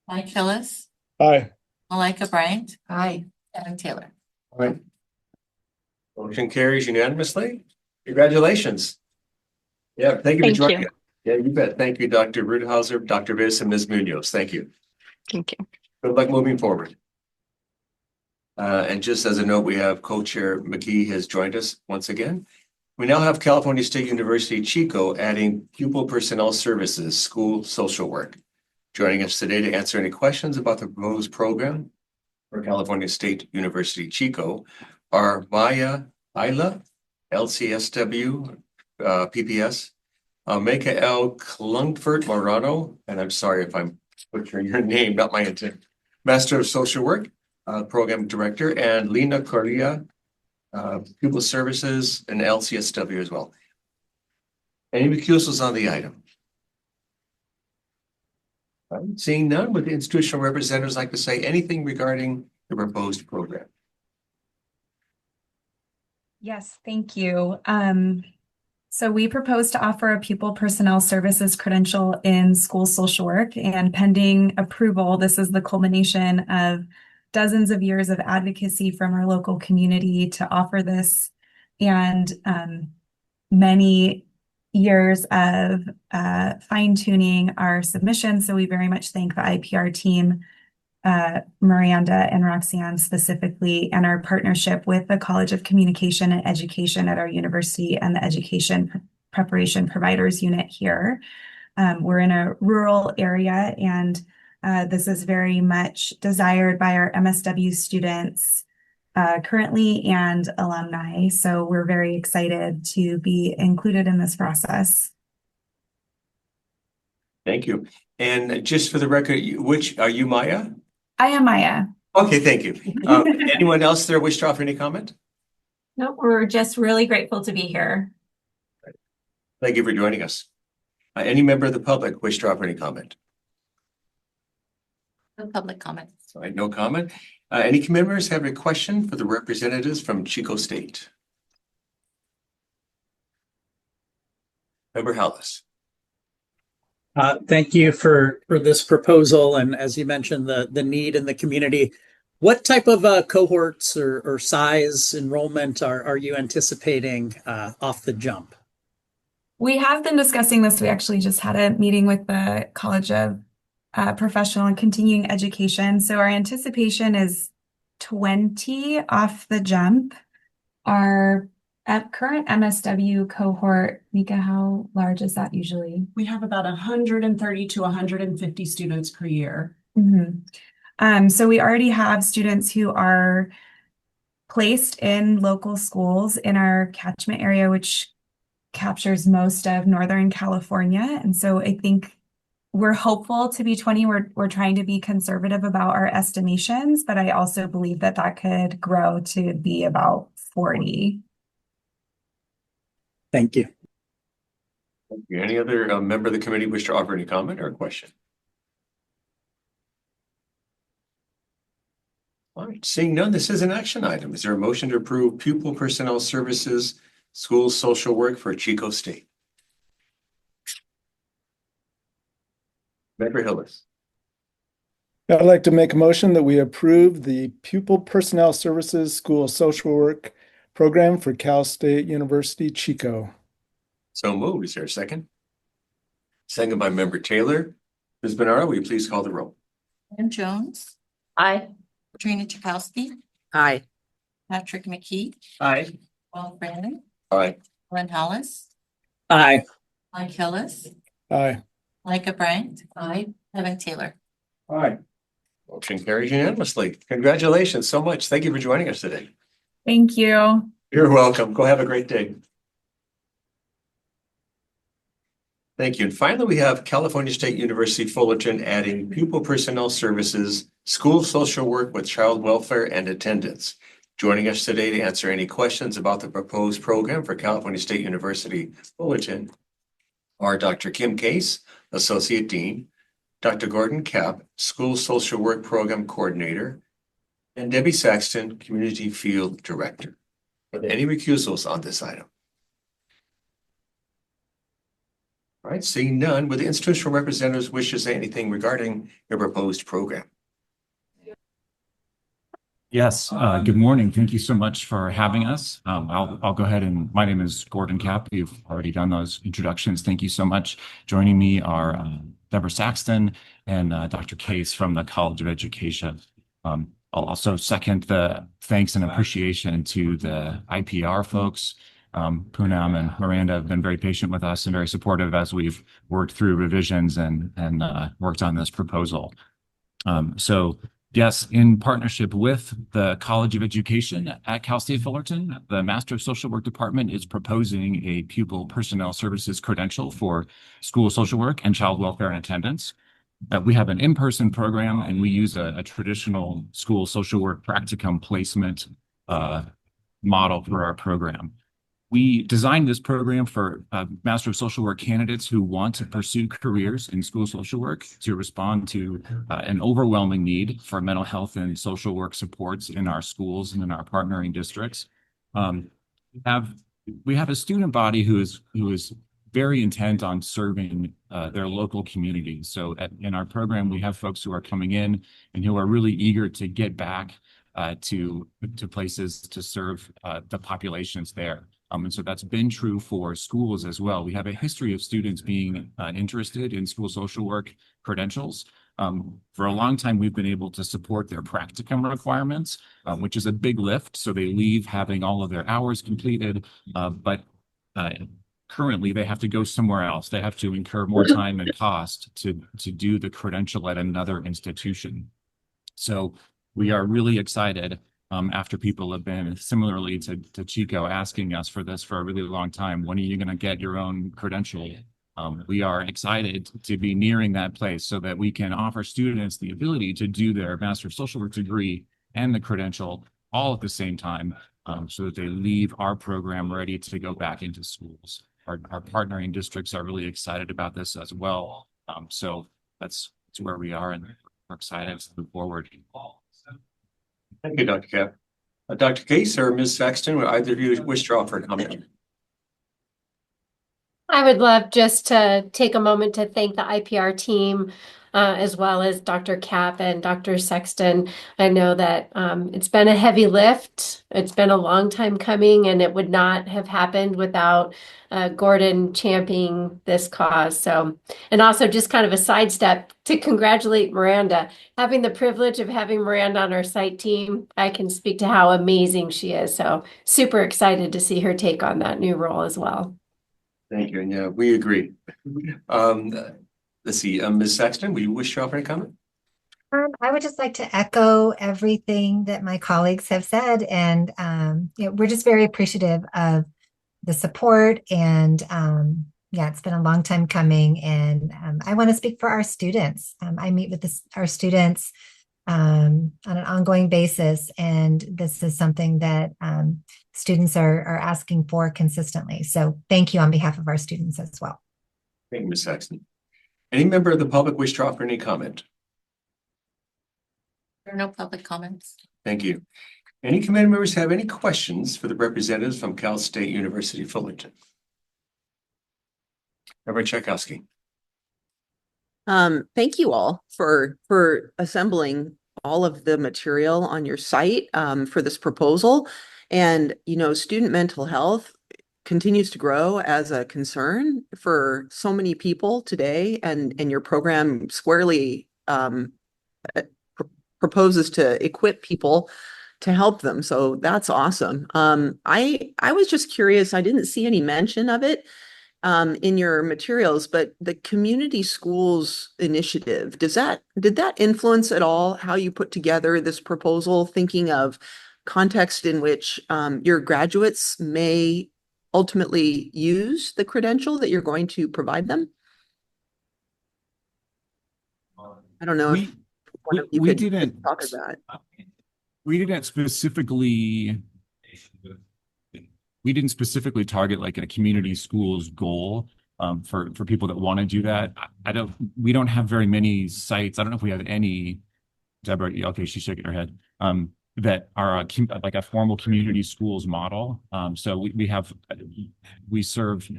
Mike Phillis, Aye. Malika Bryant, Aye. Evan Taylor. All right. Motion carries unanimously. Congratulations. Yeah, thank you for Thank joining you. us. Yeah, you bet. Thank you, Dr. Rudehauser, Dr. Viss, and Ms. Munoz. Thank you. Thank you. Good luck moving forward. And just as a note, we have co-chair McKee has joined us once again. We now have California State University Chico adding pupil personnel services, school social work. Joining us today to answer any questions about the proposed program for California State University Chico are Maya Isla, LCSW, PPS, Meka L. Klungfert Morano, and I'm sorry if I'm butchering your name, not my intent, Master of Social Work, Program Director, and Lena Correa, Pupil Services and LCSW as well. Any recusals on the item? Seeing none, would the institutional representatives like to say anything regarding the proposed program? Yes, thank you. So we propose to offer a pupil personnel services credential in school social work, and pending approval, this is the culmination of dozens of years of advocacy from our local community to offer this, and many years of fine-tuning our submission. So we very much thank the IPR team, Miranda and Roxanne specifically, and our partnership with the College of Communication and Education at our university and the Education Preparation Providers Unit here. We're in a rural area, and this is very much desired by our MSW students currently and alumni. So we're very excited to be included in this process. Thank you. And just for the record, which are you, Maya? I am Maya. Okay, thank you. Anyone else there wish to offer any comment? No, we're just really grateful to be here. Thank you for joining us. Any member of the public wish to offer any comment? No public comments. All right, no comment. Any members have a question for the representatives from Chico State? Member Hallis. Thank you for this proposal. And as you mentioned, the need in the community. What type of cohorts or size enrollment are you anticipating off the jump? We have been discussing this. We actually just had a meeting with the College of Professional and Continuing Education. So our anticipation is 20 off the jump. Our current MSW cohort, Mika, how large is that usually? We have about 130 to 150 students per year. So we already have students who are placed in local schools in our catchment area, which captures most of Northern California. And so I think we're hopeful to be 20. We're trying to be conservative about our estimations, but I also believe that could grow to be about 40. Thank you. Any other member of the committee wish to offer any comment or question? All right, seeing none, this is an action item. Is there a motion to approve pupil personnel services, school social work for Chico State? Member Hillis. I'd like to make a motion that we approve the Pupil Personnel Services School Social Work Program for Cal State University, Chico. So moved. Is there a second? Second by Member Taylor. Ms. Bernardo, will you please call the roll? Ann Jones. Aye. Katrina Chakowski. Aye. Patrick McKee. Aye. Paul Brandon. Aye. Glenn Hollis. Aye. Mike Hillis. Aye. Micah Bryant. Aye. Evan Taylor. Aye. Motion carries unanimously. Congratulations so much. Thank you for joining us today. Thank you. You're welcome. Go have a great day. Thank you. And finally, we have California State University Fullerton adding pupil personnel services, school social work with child welfare and attendance. Joining us today to answer any questions about the proposed program for California State University Fullerton are Dr. Kim Case, Associate Dean, Dr. Gordon Kapp, School Social Work Program Coordinator, and Debbie Saxton, Community Field Director. Are there any recusals on this item? All right, seeing none, would the institutional representatives wish to say anything regarding your proposed program? Yes, good morning. Thank you so much for having us. I'll go ahead and my name is Gordon Kapp. You've already done those introductions. Thank you so much. Joining me are Deborah Saxton and Dr. Case from the College of Education. I'll also second the thanks and appreciation to the IPR folks. Poonam and Miranda have been very patient with us and very supportive as we've worked through revisions and worked on this proposal. So yes, in partnership with the College of Education at Cal State Fullerton, the Master of Social Work Department is proposing a pupil personnel services credential for school social work and child welfare and attendance. We have an in-person program and we use a traditional school social work practicum placement model for our program. We designed this program for Master of Social Work candidates who want to pursue careers in school social work to respond to an overwhelming need for mental health and social work supports in our schools and in our partnering districts. have we have a student body who is very intent on serving their local communities. So in our program, we have folks who are coming in and who are really eager to get back to places to serve the populations there. And so that's been true for schools as well. We have a history of students being interested in school social work credentials. For a long time, we've been able to support their practicum requirements, which is a big lift. So they leave having all of their hours completed, but currently they have to go somewhere else. They have to incur more time and cost to do the credential at another institution. So we are really excited after people have been similarly to Chico asking us for this for a really long time. When are you going to get your own credential? We are excited to be nearing that place so that we can offer students the ability to do their Master of Social Work degree and the credential all at the same time, so that they leave our program ready to go back into schools. Our partnering districts are really excited about this as well. So that's where we are, and we're excited to move forward. Thank you, Dr. Cap. Dr. Case or Ms. Saxton, would either of you wish to offer a comment? I would love just to take a moment to thank the IPR team, as well as Dr. Cap and Dr. Sexton. I know that it's been a heavy lift. It's been a long time coming, and it would not have happened without Gordon championing this cause. So, and also just kind of a sidestep to congratulate Miranda. Having the privilege of having Miranda on our site team, I can speak to how amazing she is. So super excited to see her take on that new role as well. Thank you. And yeah, we agree. Let's see, Ms. Saxton, will you wish to offer any comment? I would just like to echo everything that my colleagues have said. And we're just very appreciative of the support. And yeah, it's been a long time coming. And I want to speak for our students. I meet with our students on an ongoing basis. And this is something that students are asking for consistently. So thank you on behalf of our students as well. Thank you, Ms. Saxton. Any member of the public wish to offer any comment? There are no public comments. Thank you. Any committee members have any questions for the representatives from Cal State University Fullerton? Member Tchaikovsky. Thank you all for assembling all of the material on your site for this proposal. And, student mental health continues to grow as a concern for so many people today, and your program squarely proposes to equip people to help them. So that's awesome. I was just curious, I didn't see any mention of it in your materials, but the community schools initiative, did that influence at all how you put together this proposal, thinking of context in which your graduates may ultimately use the credential that you're going to provide them? I don't know if one of you could talk about that. We didn't specifically target like a community schools goal for people that want to do that. We don't have very many sites. I don't know if we have any. Deborah, okay, she's shaking her head. That are like a formal community schools model. So we serve,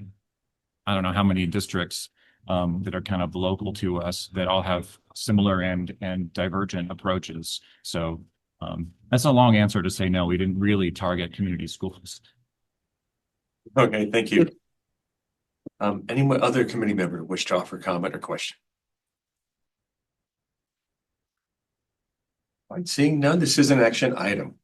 I don't know how many districts that are kind of local to us that all have similar and divergent approaches. So that's a long answer to say no, we didn't really target community schools. Okay, thank you. Any other committee member wish to offer comment or question? All right, seeing none, this is an action item.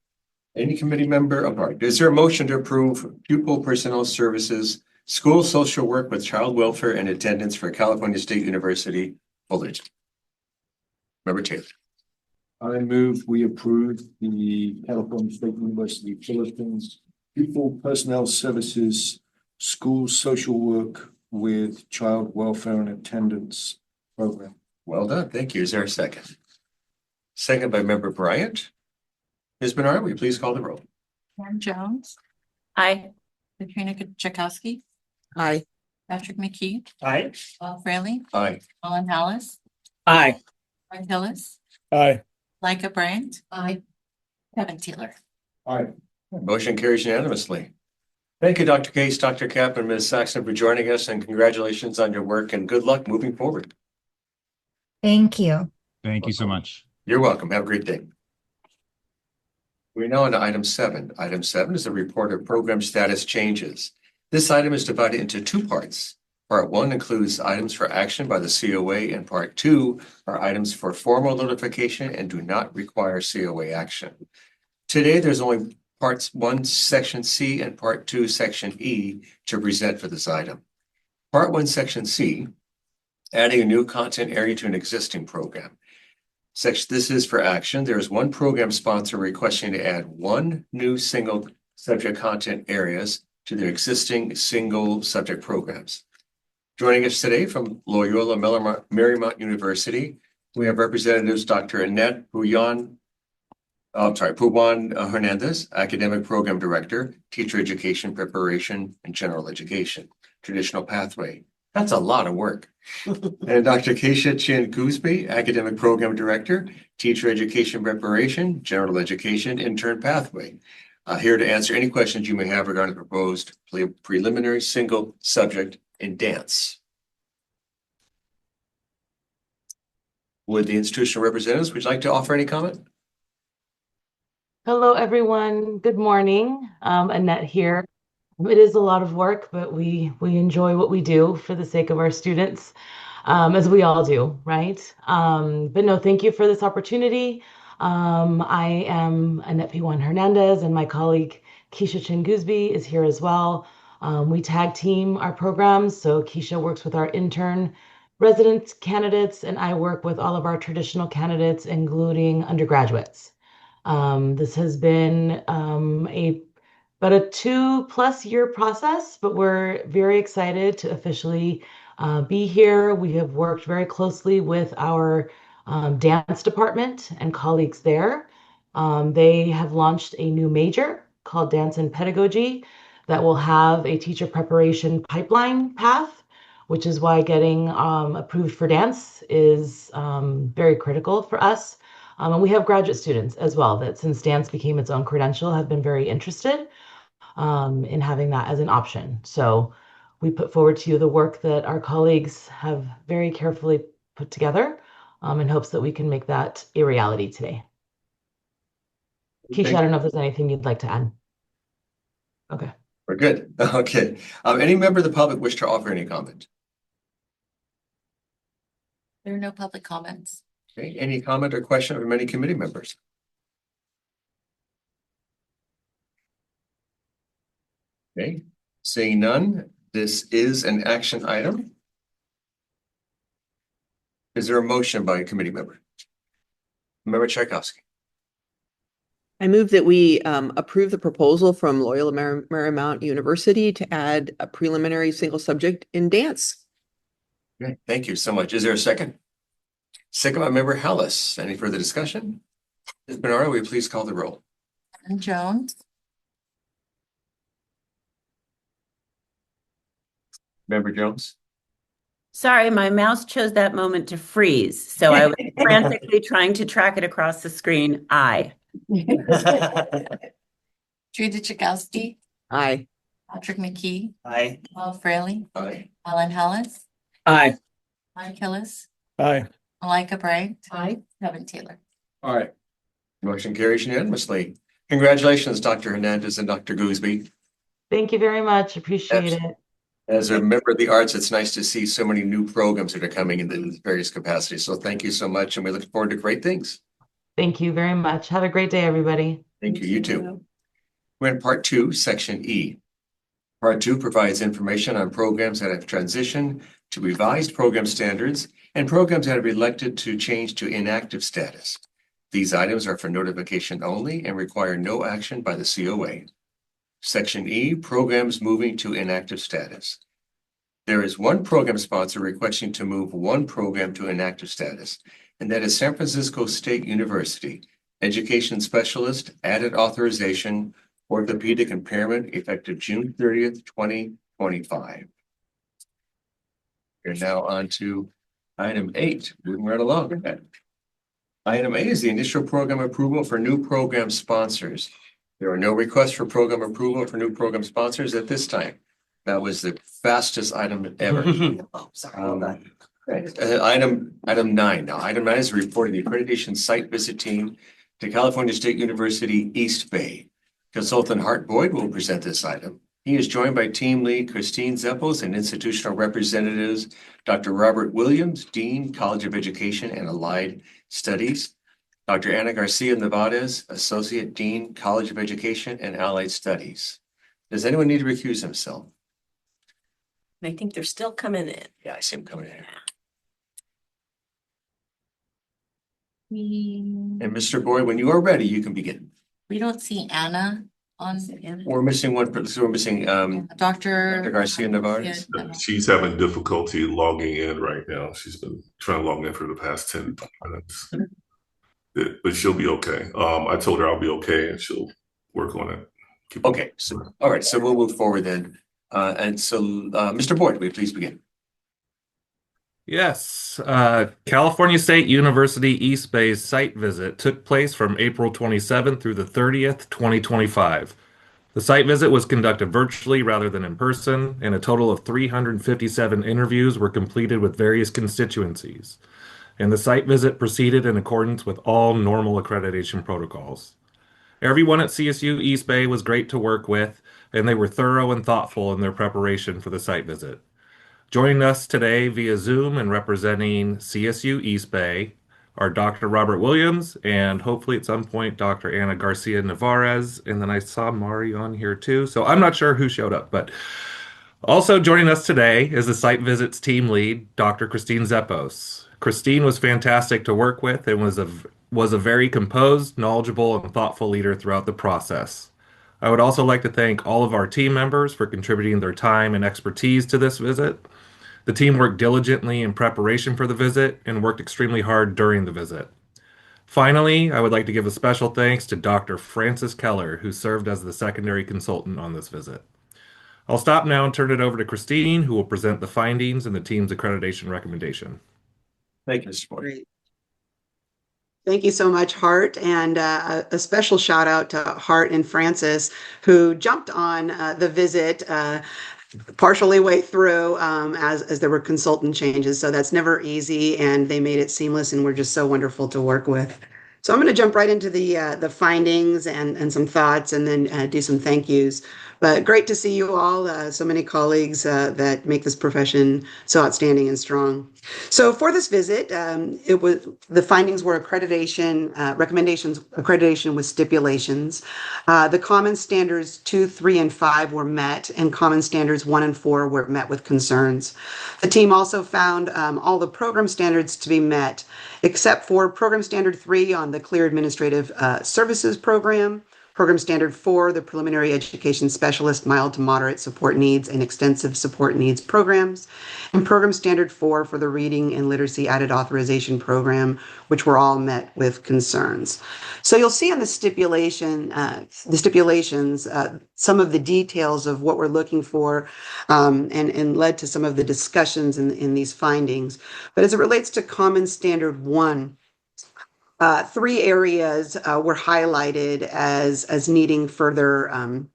Any committee member, is there a motion to approve pupil personnel services, school social work with child welfare and attendance for California State University, Fullerton? Member Taylor. I move we approve the California State University Fullerton's pupil personnel services, school social work with child welfare and attendance program. Well done. Thank you. Is there a second? Second by Member Bryant. Ms. Bernard, will you please call the roll? Pam Jones. Aye. Katrina Tchaikovsky. Aye. Patrick McKee. Aye. Bob Fraley. Aye. Colin Hallis. Aye. Mike Hillis. Aye. Micah Bryant. Aye. Kevin Taylor. Aye. Motion carries unanimously. Thank you, Dr. Case, Dr. Cap, and Ms. Saxon for joining us, and congratulations on your work and good luck moving forward. Thank you. Thank you so much. You're welcome. Have a great day. We're now on to item 7. Item 7 is a report of program status changes. This item is divided into 2 parts. Part 1 includes items for action by the COA, and Part 2 are items for formal notification and do not require COA action. Today, there's only Parts 1, Section C, and Part 2, Section E to present for this item. Part 1, Section C, adding a new content area to an existing program. This is for action. There is one program sponsor requesting to add 1 new single subject content areas to their existing single subject programs. Joining us today from Loyola Marymount University, we have representatives Dr. Annette Puwan Hernandez, Academic Program Director, Teacher Education Preparation and General Education, Traditional Pathway. That's a lot of work. And Dr. Keisha Chin Gooseby, Academic Program Director, Teacher Education Preparation, General Education, Intern Pathway. Here to answer any questions you may have regarding the proposed preliminary single subject in dance. Would the institutional representatives, would you like to offer any comment? Hello, everyone. Good morning. Annette here. It is a lot of work, but we enjoy what we do for the sake of our students, as we all do, right? But no, thank you for this opportunity. I am Annette Puwan Hernandez, and my colleague Keisha Chin Gooseby is here as well. We tag team our programs, so Keisha works with our intern resident candidates, and I work with all of our traditional candidates, including undergraduates. This has been about a 2+ year process, but we're very excited to officially be here. We have worked very closely with our dance department and colleagues there. They have launched a new major called Dance and Pedagogy that will have a teacher preparation pipeline path, which is why getting approved for dance is very critical for us. And we have graduate students as well that, since dance became its own credential, have been very interested in having that as an option. So we put forward to you the work that our colleagues have very carefully put together in hopes that we can make that a reality today. Keisha, I don't know if there's anything you'd like to add. Okay. We're good. Okay. Any member of the public wish to offer any comment? There are no public comments. Okay. Any comment or question from any committee members? Okay. Seeing none, this is an action item. Is there a motion by a committee member? Member Tchaikovsky. I move that we approve the proposal from Loyola Marymount University to add a preliminary single subject in dance. Okay, thank you so much. Is there a second? Second by Member Hallis. Any further discussion? Ms. Bernardo, will you please call the roll? And Jones, Member Jones. Sorry, my mouse chose that moment to freeze, so I was frantically trying to track it across the screen. Aye. Judy Chakowski, Aye. Patrick McKee, Aye. Bob Fraley, Aye. Alan Hallis, Aye. Mike Hillis, Aye. Malika Bright, Aye. Kevin Taylor. All right. Motion carries unanimously. Congratulations, Dr. Hernandez and Dr. Gooseby. Thank you very much. Appreciate it. As a member of the arts, it's nice to see so many new programs that are coming in the various capacities. So thank you so much, and we look forward to great things. Thank you very much. Have a great day, everybody. Thank you. You too. We're in Part 2, Section E. Part 2 provides information on programs that have transitioned to revised program standards and programs that have elected to change to inactive status. These items are for notification only and require no action by the COA. Section E, programs moving to inactive status. There is one program sponsor requesting to move one program to inactive status, and that is San Francisco State University, Education Specialist, Added Authorization, Orthopedic Impairment, effective June 30th, 2025. We're now on to item 8, moving right along. Item 8 is the initial program approval for new program sponsors. There are no requests for program approval for new program sponsors at this time. That was the fastest item ever. Oh, sorry. Right. Item 9. Now, item 9 is a report of the accreditation site visit team to California State University, East Bay. Consultant Hart Boyd will present this item. He is joined by team lead Christine Zeppos and institutional representatives, Dr. Robert Williams, Dean, College of Education and Allied Studies, Dr. Ana Garcia Nevades, Associate Dean, College of Education and Allied Studies. Does anyone need to recuse himself? I think they're still coming in. Yeah, I see him coming in. And Mr. Boyd, when you are ready, you can begin. We don't see Anna on. We're missing one, so we're missing Dr. Garcia Navarez. She's having difficulty logging in right now. She's been trying to log in for the past 10 minutes. But she'll be okay. I told her I'll be okay and she'll work on it. Okay, so all right, so we'll move forward then. And so Mr. Boyd, will you please begin? Yes, California State University East Bay's site visit took place from April 27th through the 30th, 2025. The site visit was conducted virtually rather than in person, and a total of 357 interviews were completed with various constituencies. And the site visit proceeded in accordance with all normal accreditation protocols. Everyone at CSU East Bay was great to work with, and they were thorough and thoughtful in their preparation for the site visit. Joining us today via Zoom and representing CSU East Bay are Dr. Robert Williams and hopefully at some point Dr. Ana Garcia Navarez. And then I saw Mari on here too. So I'm not sure who showed up, but also joining us today is the site visits team lead, Dr. Christine Zeppos. Christine was fantastic to work with and was a very composed, knowledgeable, and thoughtful leader throughout the process. I would also like to thank all of our team members for contributing their time and expertise to this visit. The team worked diligently in preparation for the visit and worked extremely hard during the visit. Finally, I would like to give a special thanks to Dr. Francis Keller, who served as the secondary consultant on this visit. I'll stop now and turn it over to Christine, who will present the findings and the team's accreditation recommendation. Thank you, Mr. Boyd. Thank you so much, Hart, and a special shout out to Hart and Francis, who jumped on the visit partially way through as there were consultant changes. So that's never easy, and they made it seamless, and we're just so wonderful to work with. So I'm going to jump right into the findings and some thoughts, and then do some thank yous. But great to see you all, so many colleagues that make this profession so outstanding and strong. So for this visit, the findings were accreditation, recommendations, accreditation with stipulations. The common standards 2, 3, and 5 were met, and common standards 1 and 4 were met with concerns. The team also found all the program standards to be met, except for program standard 3 on the Clear Administrative Services program, program standard 4, the Preliminary Education Specialist Mild to Moderate Support Needs and Extensive Support Needs programs, and program standard 4 for the Reading and Literacy Added Authorization program, which were all met with concerns. So you'll see on the stipulations, some of the details of what we're looking for, and led to some of the discussions in these findings. But as it relates to common standard 1, 3 areas were highlighted as needing further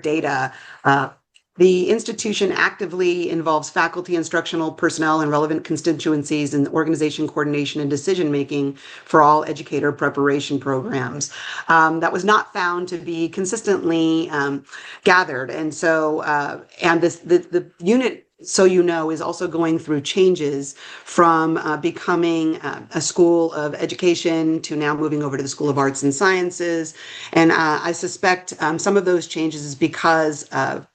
data. The institution actively involves faculty, instructional personnel, and relevant constituencies in organization coordination and decision-making for all educator preparation programs. That was not found to be consistently gathered. And so, the unit, so you know, is also going through changes from becoming a school of education to now moving over to the School of Arts and Sciences. And I suspect some of those changes is because of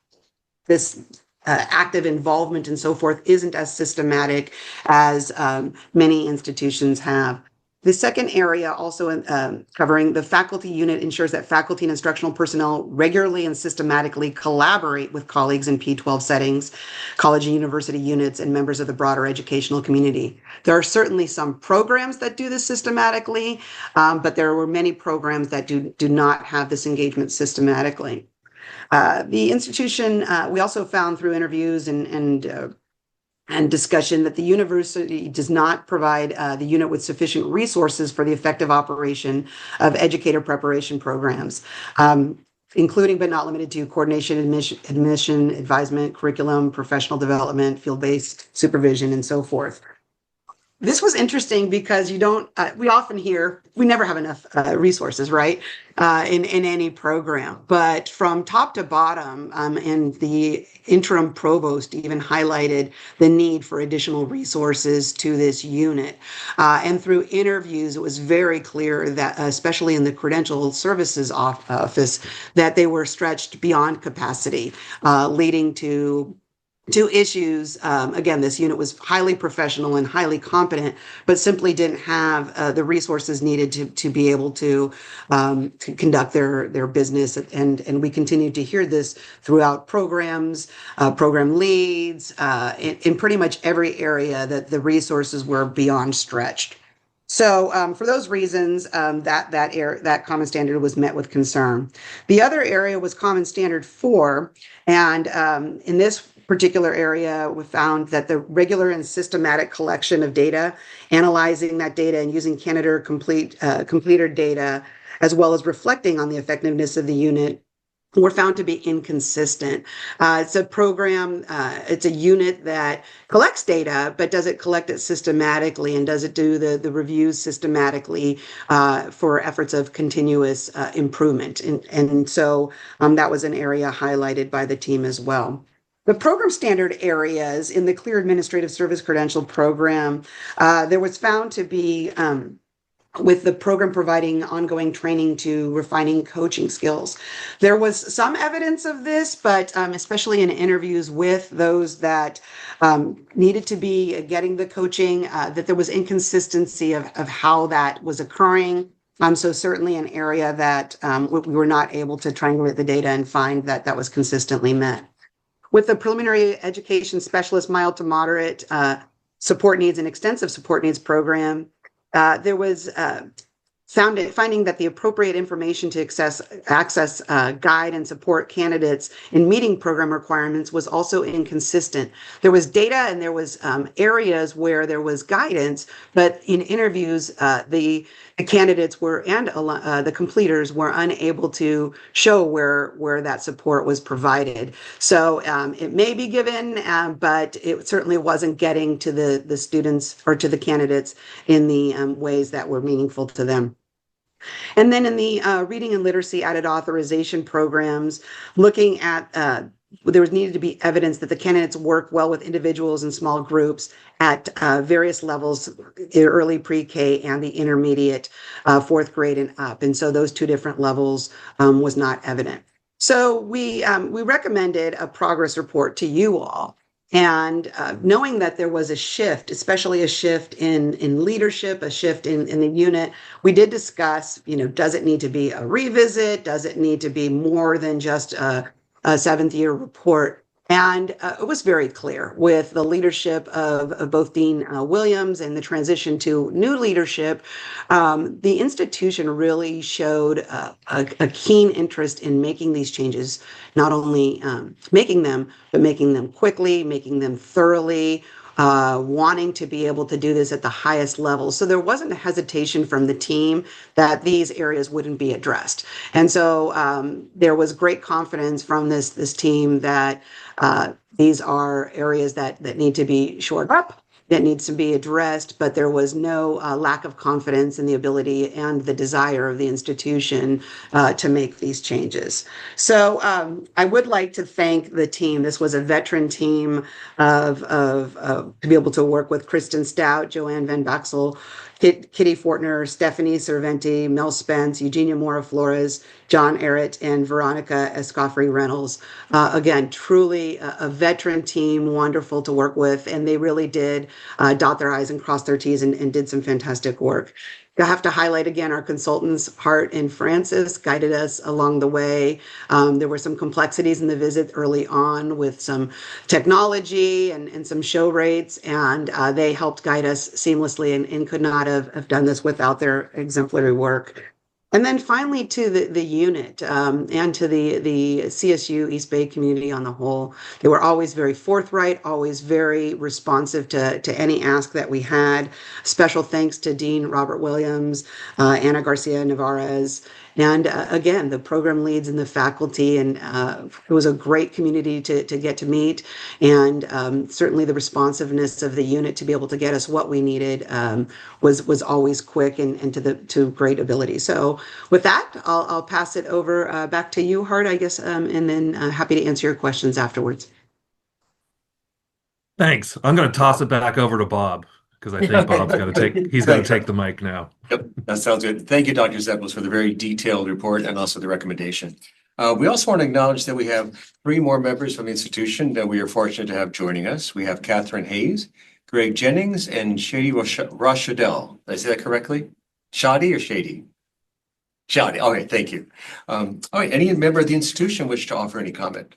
this active involvement and so forth isn't as systematic as many institutions have. The second area, also covering the faculty unit, ensures that faculty and instructional personnel regularly and systematically collaborate with colleagues in P-12 settings, college and university units, and members of the broader educational community. There are certainly some programs that do this systematically, but there were many programs that do not have this engagement systematically. The institution, we also found through interviews and and discussion that the university does not provide the unit with sufficient resources for the effective operation of educator preparation programs, including but not limited to coordination, admission, advisement, curriculum, professional development, field-based supervision, and so forth. This was interesting because we often hear we never have enough resources, right, in any program. But from top to bottom, and the interim provost even highlighted the need for additional resources to this unit. And through interviews, it was very clear that, especially in the credential services office, that they were stretched beyond capacity, leading to issues. Again, this unit was highly professional and highly competent, but simply didn't have the resources needed to be able to conduct their business. And we continued to hear this throughout programs, program leads, in pretty much every area that the resources were beyond stretched. So for those reasons, that common standard was met with concern. The other area was common standard 4, and in this particular area, we found that the regular and systematic collection of data, analyzing that data and using candidate completer data, as well as reflecting on the effectiveness of the unit, were found to be inconsistent. It's a program, it's a unit that collects data, but does it collect it systematically, and does it do the reviews systematically for efforts of continuous improvement? And so that was an area highlighted by the team as well. The program standard areas in the Clear Administrative Service Credential Program, there was found to be, with the program providing ongoing training to refining coaching skills. There was some evidence of this, but especially in interviews with those that needed to be getting the coaching, that there was inconsistency of how that was occurring. So certainly an area that we were not able to triangulate the data and find that that was consistently met. With the preliminary education specialist mild to moderate support needs and extensive support needs program, there was finding that the appropriate information to access guide and support candidates in meeting program requirements was also inconsistent. There was data and there was areas where there was guidance, but in interviews, the candidates were and the completers were unable to show where that support was provided. So it may be given, but it certainly wasn't getting to the students or to the candidates in the ways that were meaningful to them. And then in the reading and literacy added authorization programs, looking at there was needed to be evidence that the candidates work well with individuals and small groups at various levels, early pre-K and the intermediate 4th grade and up. And so those two different levels was not evident. So we recommended a progress report to you all. And knowing that there was a shift, especially a shift in leadership, a shift in the unit, we did discuss, does it need to be a revisit? Does it need to be more than just a 7th year report? And it was very clear with the leadership of both Dean Williams and the transition to new leadership, the institution really showed a keen interest in making these changes, not only making them, but making them quickly, making them thoroughly, wanting to be able to do this at the highest level. So there wasn't a hesitation from the team that these areas wouldn't be addressed. And so there was great confidence from this team that these are areas that need to be shored up, that needs to be addressed, but there was no lack of confidence in the ability and the desire of the institution to make these changes. So I would like to thank the team. This was a veteran team to be able to work with Kristen Stout, Joanne Van Baxel, Kitty Fortner, Stephanie Cerventi, Mel Spence, Eugenia Mora Flores, John Errett, and Veronica Escoffrey Reynolds. Again, truly a veteran team, wonderful to work with, and they really did dot their I's and cross their T's and did some fantastic work. I have to highlight again our consultants, Hart and Francis, guided us along the way. There were some complexities in the visit early on with some technology and some show rates, and they helped guide us seamlessly and could not have done this without their exemplary work. And then finally to the unit and to the CSU East Bay community on the whole. They were always very forthright, always very responsive to any ask that we had. Special thanks to Dean Robert Williams, Ana Garcia Navarez, and again, the program leads and the faculty. And it was a great community to get to meet. And certainly the responsiveness of the unit to be able to get us what we needed was always quick and to great ability. So with that, I'll pass it over back to you, Hart, I guess, and then happy to answer your questions afterwards. Thanks. I'm going to toss it back over to Bob because I think Bob's going to take the mic now. Yep, that sounds good. Thank you, Dr. Zeppels, for the very detailed report and also the recommendation. We also want to acknowledge that we have 3 more members from the institution that we are fortunate to have joining us. We have Catherine Hayes, Greg Jennings, and Shady Rochadell. Did I say that correctly? Shadi or Shady? Shadi. All right, thank you. All right, any member of the institution wish to offer any comment?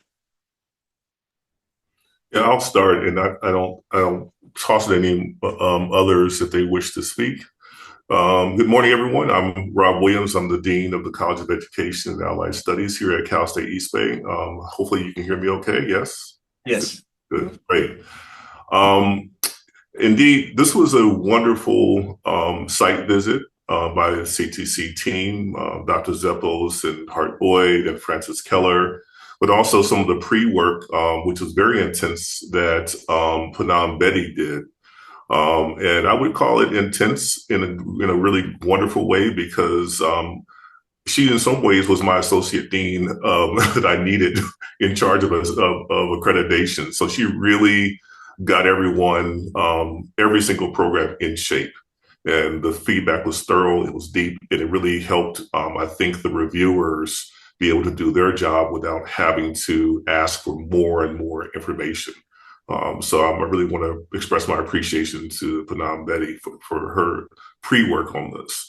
Yeah, I'll start, and I don't toss it any others if they wish to speak. Good morning, everyone. I'm Rob Williams. I'm the Dean of the College of Education and Allied Studies here at Cal State East Bay. Hopefully you can hear me okay, yes? Yes. Good, great. Indeed, this was a wonderful site visit by the CTC team, Dr. Zeppos and Hart Boyd and Francis Keller, but also some of the pre-work, which was very intense, that Panam Betty did. And I would call it intense in a really wonderful way because she, in some ways, was my associate dean that I needed in charge of accreditation. So she really got everyone, every single program in shape. And the feedback was thorough, it was deep, and it really helped, I think, the reviewers be able to do their job without having to ask for more and more information. So I really want to express my appreciation to Panam Betty for her pre-work on this.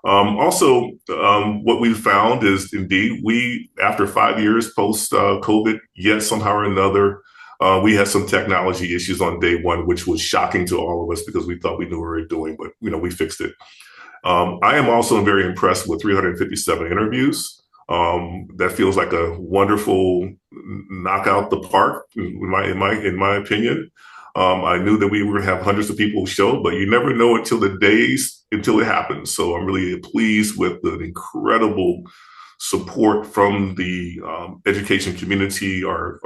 Also, what we found is indeed after 5 years post COVID, yet somehow or another, we had some technology issues on day one, which was shocking to all of us because we thought we knew what we were doing, but we fixed it. I am also very impressed with 357 interviews. That feels like a wonderful knockout the park, in my opinion. I knew that we were going to have hundreds of people show, but you never know until it happens. So I'm really pleased with the incredible support from the education community, our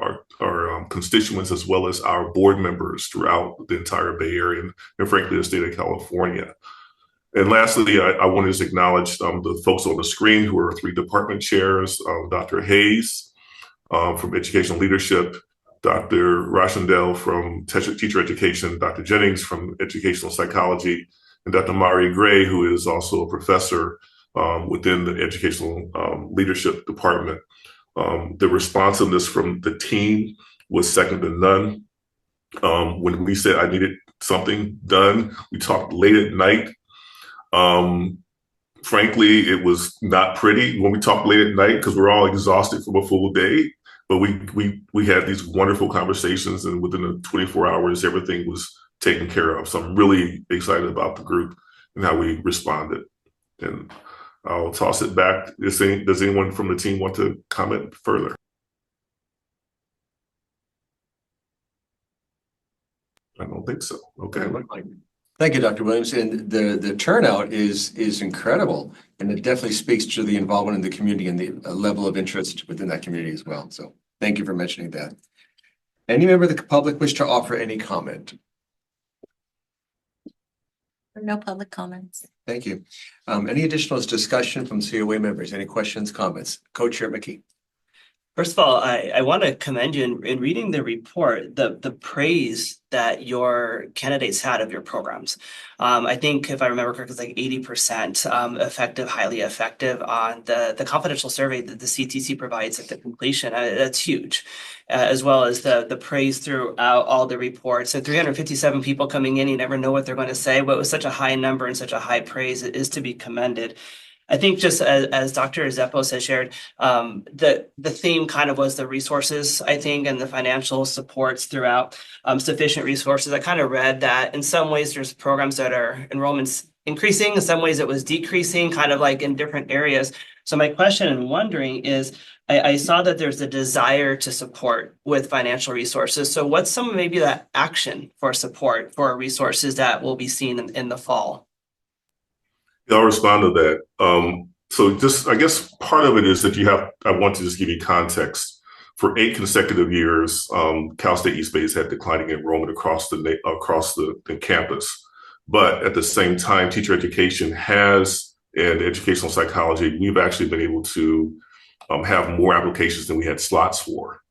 constituents, as well as our board members throughout the entire Bay Area and frankly, the state of California. And lastly, I want to just acknowledge the folks on the screen who are 3 department chairs, Dr. Hayes from Educational Leadership, Dr. Rochendale from Teacher Education, Dr. Jennings from Educational Psychology, and Dr. Mari Gray, who is also a professor within the Educational Leadership Department. The responsiveness from the team was second to none. When we said I needed something done, we talked late at night. Frankly, it was not pretty when we talked late at night because we're all exhausted from a full day. But we had these wonderful conversations, and within the 24 hours, everything was taken care of. So I'm really excited about the group and how we responded. And I'll toss it back. Does anyone from the team want to comment further? I don't think so. Okay. Thank you, Dr. Williams. And the turnout is incredible, and it definitely speaks to the involvement in the community and the level of interest within that community as well. So thank you for mentioning that. Any member of the public wish to offer any comment? No public comments. Thank you. Any additional discussion from COA members? Any questions, comments? Co-Chair McKee. First of all, I want to commend you in reading the report, the praise that your candidates had of your programs. I think if I remember correctly, it's like 80% effective, highly effective on the confidential survey that the CTC provides at the completion. That's huge, as well as the praise throughout all the reports. So 357 people coming in, you never know what they're going to say, but with such a high number and such a high praise, it is to be commended. I think just as Dr. Zeppos has shared, the theme kind of was the resources, I think, and the financial supports throughout, sufficient resources. I kind of read that in some ways there's programs that are enrollments increasing. In some ways it was decreasing, kind of like in different areas. So my question and wondering is, I saw that there's a desire to support with financial resources. So what's some maybe that action for support for resources that will be seen in the fall? Yeah, I'll respond to that. So just, I guess part of it is that I want to just give you context. For 8 consecutive years, Cal State East Bay has had declining enrollment across the campus. But at the same time, teacher education and educational psychology, we've actually been able to have more applications than we had slots for.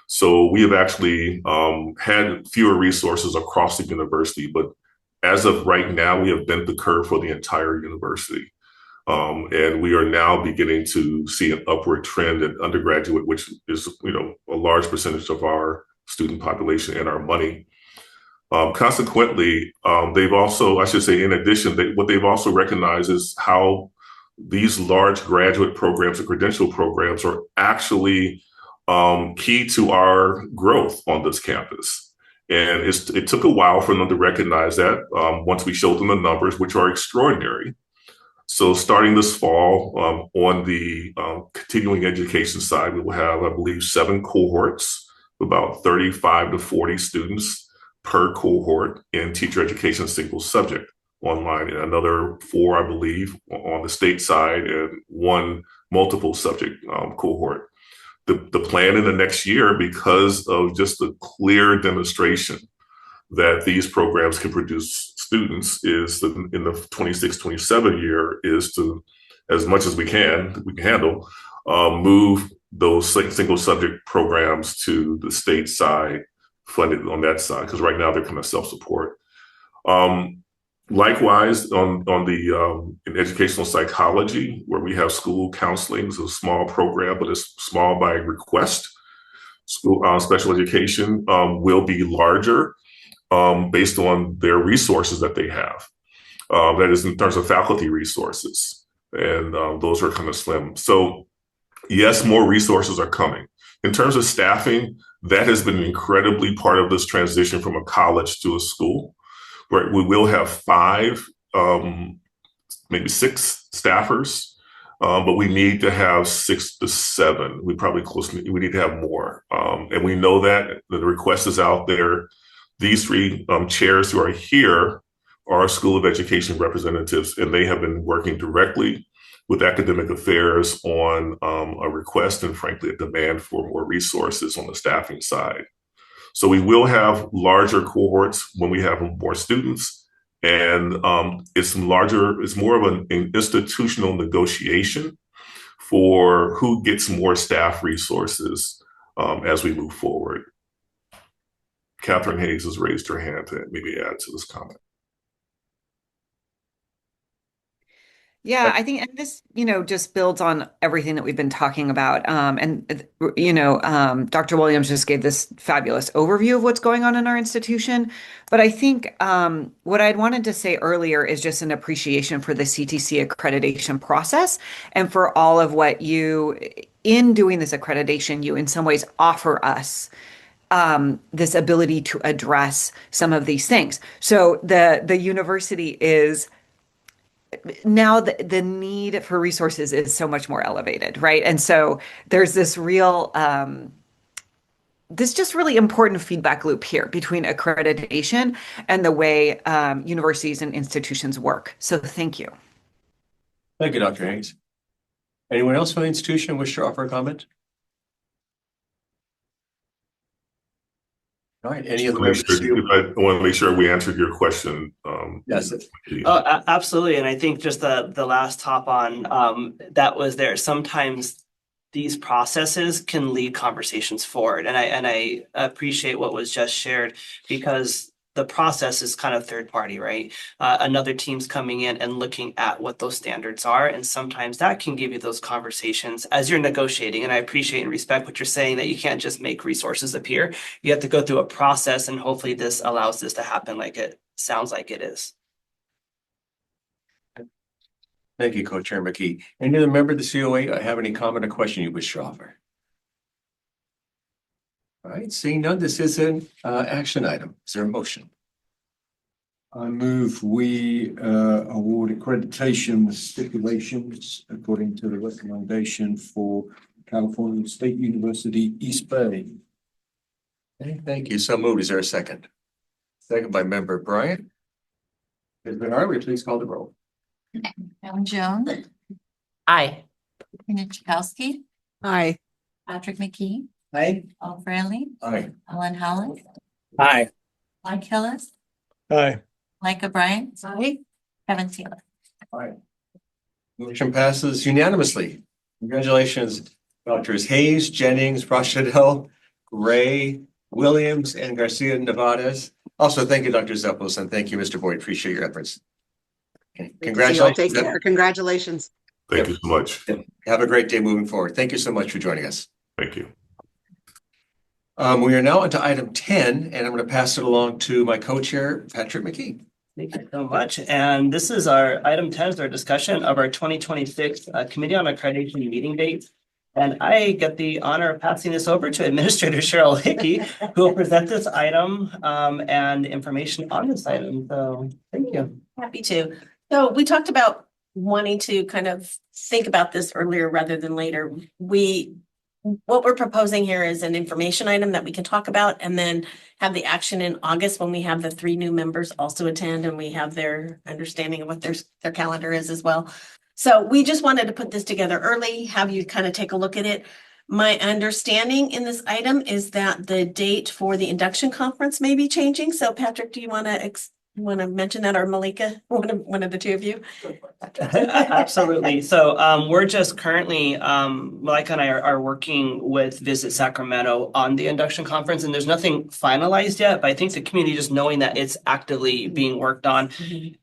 So we have actually had fewer resources across the university, but as of right now, we have bent the curve for the entire university. And we are now beginning to see an upward trend in undergraduate, which is, a large percentage of our student population and our money. Consequently, they've also, I should say, in addition, what they've also recognized is how these large graduate programs and credential programs are actually key to our growth on this campus. And it took a while for them to recognize that once we showed them the numbers, which are extraordinary. So starting this fall, on the continuing education side, we will have, I believe, 7 cohorts, about 35 to 40 students per cohort in teacher education single subject online, and another 4, I believe, on the state side, and 1 multiple subject cohort. The plan in the next year, because of just the clear demonstration that these programs can produce students, is in the 26-27 year is to, as much as we can handle, move those single subject programs to the state side, funded on that side, because right now they're kind of self-support. Likewise, on the in educational psychology, where we have school counseling, is a small program, but it's small by request. School special education will be larger based on their resources that they have. That is in terms of faculty resources, and those are kind of slim. So yes, more resources are coming. In terms of staffing, that has been incredibly part of this transition from a college to a school, where we will have 5, maybe 6 staffers, but we need to have 6 to 7. We need to have more. And we know that the request is out there. These 3 chairs who are here are School of Education representatives, and they have been working directly with academic affairs on a request and, frankly, a demand for more resources on the staffing side. So we will have larger cohorts when we have more students, and it's more of an institutional negotiation for who gets more staff resources as we move forward. Catherine Hayes has raised her hand to maybe add to this comment. Yeah, I think, and this, just builds on everything that we've been talking about. Dr. Williams just gave this fabulous overview of what's going on in our institution. But I think what I'd wanted to say earlier is just an appreciation for the CTC accreditation process and for all of what in doing this accreditation, you in some ways offer us this ability to address some of these things. So the university is now the need for resources is so much more elevated, right? And so there's this just really important feedback loop here between accreditation and the way universities and institutions work. So thank you. Thank you, Dr. Hayes. Anyone else from the institution wish to offer a comment? All right, any other members? I want to make sure we answered your question. Yes. Oh, absolutely. And I think just the last hop on that was there. Sometimes these processes can lead conversations forward. And I appreciate what was just shared, because the process is kind of third party, right? Another team's coming in and looking at what those standards are. And sometimes that can give you those conversations as you're negotiating. And I appreciate and respect what you're saying, that you can't just make resources appear. You have to go through a process, and hopefully this allows this to happen like it sounds like it is. Thank you, Co-Chair McKee. Any other member of the COA have any comment or question you wish to offer? All right, seeing none, this is an action item. Is there a motion? I move we award accreditation with stipulations according to the recommendation for California State University, East Bay. Okay, thank you. So moved. Is there a second? Second by member Bryant. Ms. Bernard, will you please call the roll? Ellen Jones, Aye. Katrina Chakowski, Aye. Patrick McKee, Aye. Paul Franley, Aye. Ellen Howland, Aye. Mike Hillis, Aye. Micah Bryant, Kevin Taylor. Aye. Motion passes unanimously. Congratulations, Doctors Hayes, Jennings, Rochadell, Gray, Williams, and Garcia Nevadas. Also, thank you, Dr. Zeppos, and thank you, Mr. Boyd. Appreciate your efforts. Okay, congratulations. Take care. Congratulations. Thank you so much. Have a great day moving forward. Thank you so much for joining us. Thank you. We are now into item 10, and I'm going to pass it along to my co-chair, Patrick McKee. Thank you so much. And this is our item 10 is our discussion of our 2026 Committee on Accreditation meeting dates. And I get the honor of passing this over to Administrator Cheryl Hickey, who will present this item and information on this item. So thank you. Happy to. So we talked about wanting to kind of think about this earlier rather than later. What we're proposing here is an information item that we can talk about and then have the action in August when we have the 3 new members also attend and we have their understanding of what their calendar is as well. So we just wanted to put this together early, have you kind of take a look at it. My understanding in this item is that the date for the induction conference may be changing. So Patrick, do you want to mention that, or Malika, one of the two of you? Absolutely. So we're just currently, Malika and I are working with Visit Sacramento on the induction conference, and there's nothing finalized yet, but I think the community just knowing that it's actively being worked on.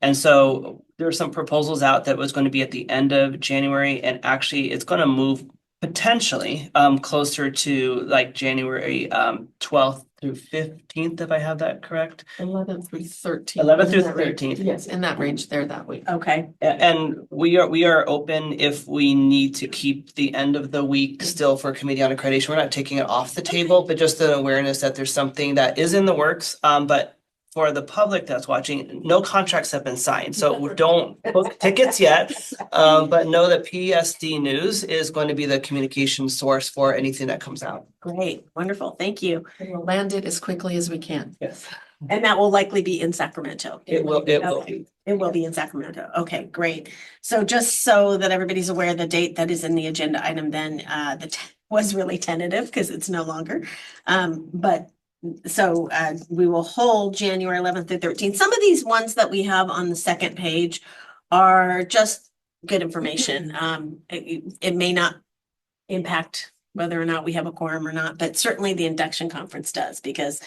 And so there are some proposals out that was going to be at the end of January, and actually it's going to move potentially closer to like January 12th through 15th, if I have that correct. 11th through 13th. 11th through 13th. Yes, in that range there that week. Okay. And we are open if we need to keep the end of the week still for Committee on Accreditation. We're not taking it off the table, but just the awareness that there's something that is in the works. But for the public that's watching, no contracts have been signed, so don't book tickets yet. But know that PSD News is going to be the communication source for anything that comes out. Great, wonderful, thank you. And we'll land it as quickly as we can. Yes. And that will likely be in Sacramento. It will be. It will be in Sacramento. Okay, great. So just so that everybody's aware, the date that is in the agenda item then was really tentative because it's no longer. So we will hold January 11th through 13th. Some of these ones that we have on the second page are just good information. It may not impact whether or not we have a quorum or not, but certainly the induction conference does, because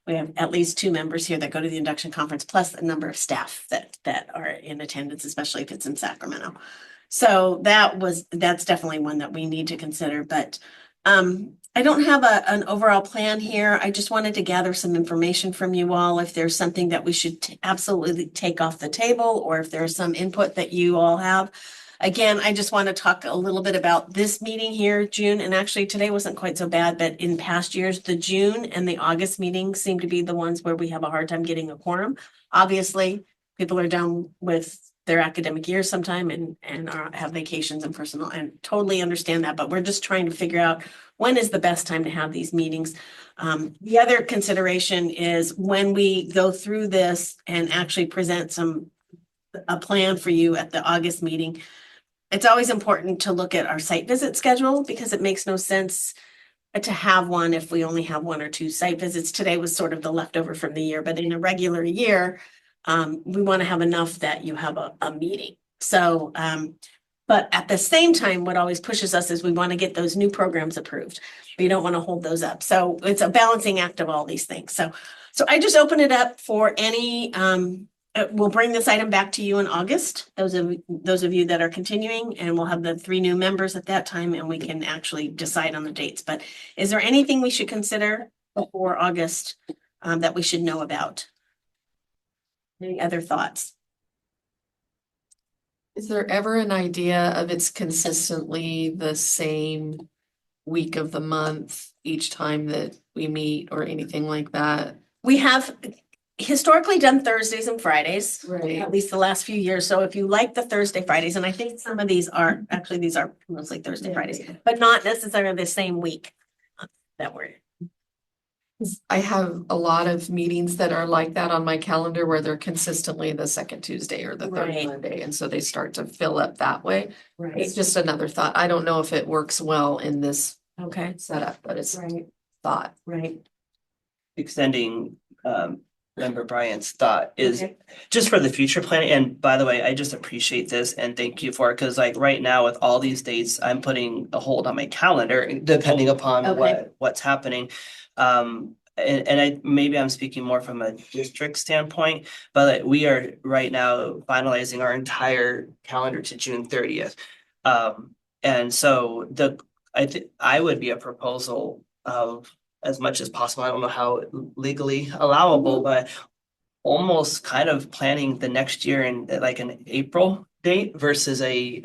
we have at least 2 members here that go to the induction conference, plus a number of staff that are in attendance, especially if it's in Sacramento. So that's definitely one that we need to consider, but I don't have an overall plan here. I just wanted to gather some information from you all. If there's something that we should absolutely take off the table, or if there's some input that you all have. Again, I just want to talk a little bit about this meeting here, June, and actually today wasn't quite so bad, but in past years, the June and the August meetings seem to be the ones where we have a hard time getting a quorum. Obviously, people are done with their academic year sometime and have vacations and personal, and totally understand that, but we're just trying to figure out when is the best time to have these meetings. The other consideration is when we go through this and actually present a plan for you at the August meeting, it's always important to look at our site visit schedule, because it makes no sense to have one if we only have 1 or 2 site visits. Today was sort of the leftover from the year, but in a regular year, we want to have enough that you have a meeting. So, but at the same time, what always pushes us is we want to get those new programs approved. We don't want to hold those up. So it's a balancing act of all these things. So I just open it up for any, we'll bring this item back to you in August, those of you that are continuing, and we'll have the 3 new members at that time, and we can actually decide on the dates. But is there anything we should consider before August that we should know about? Any other thoughts? Is there ever an idea of it's consistently the same week of the month each time that we meet or anything like that? We have historically done Thursdays and Fridays, Right. at least the last few years. So if you like the Thursday, Fridays, and I think some of these are, actually, these are mostly Thursday, Fridays, but not necessarily the same week that we're. I have a lot of meetings that are like that on my calendar where they're consistently the second Tuesday or the third Right. Monday. And so they start to fill up that way. Right. It's just another thought. I don't know if it works well in this Okay. setup, but it's Right. thought. Right. Extending member Brian's thought is Okay. just for the future planning. And by the way, I just appreciate this and thank you for it, because like right now with all these dates, I'm putting a hold on my calendar depending upon Okay. what's happening. And I maybe I'm speaking more from a district standpoint, but we are right now finalizing our entire calendar to June 30th. And so I would be a proposal of, as much as possible, I don't know how legally allowable, but almost kind of planning the next year in like an April date versus a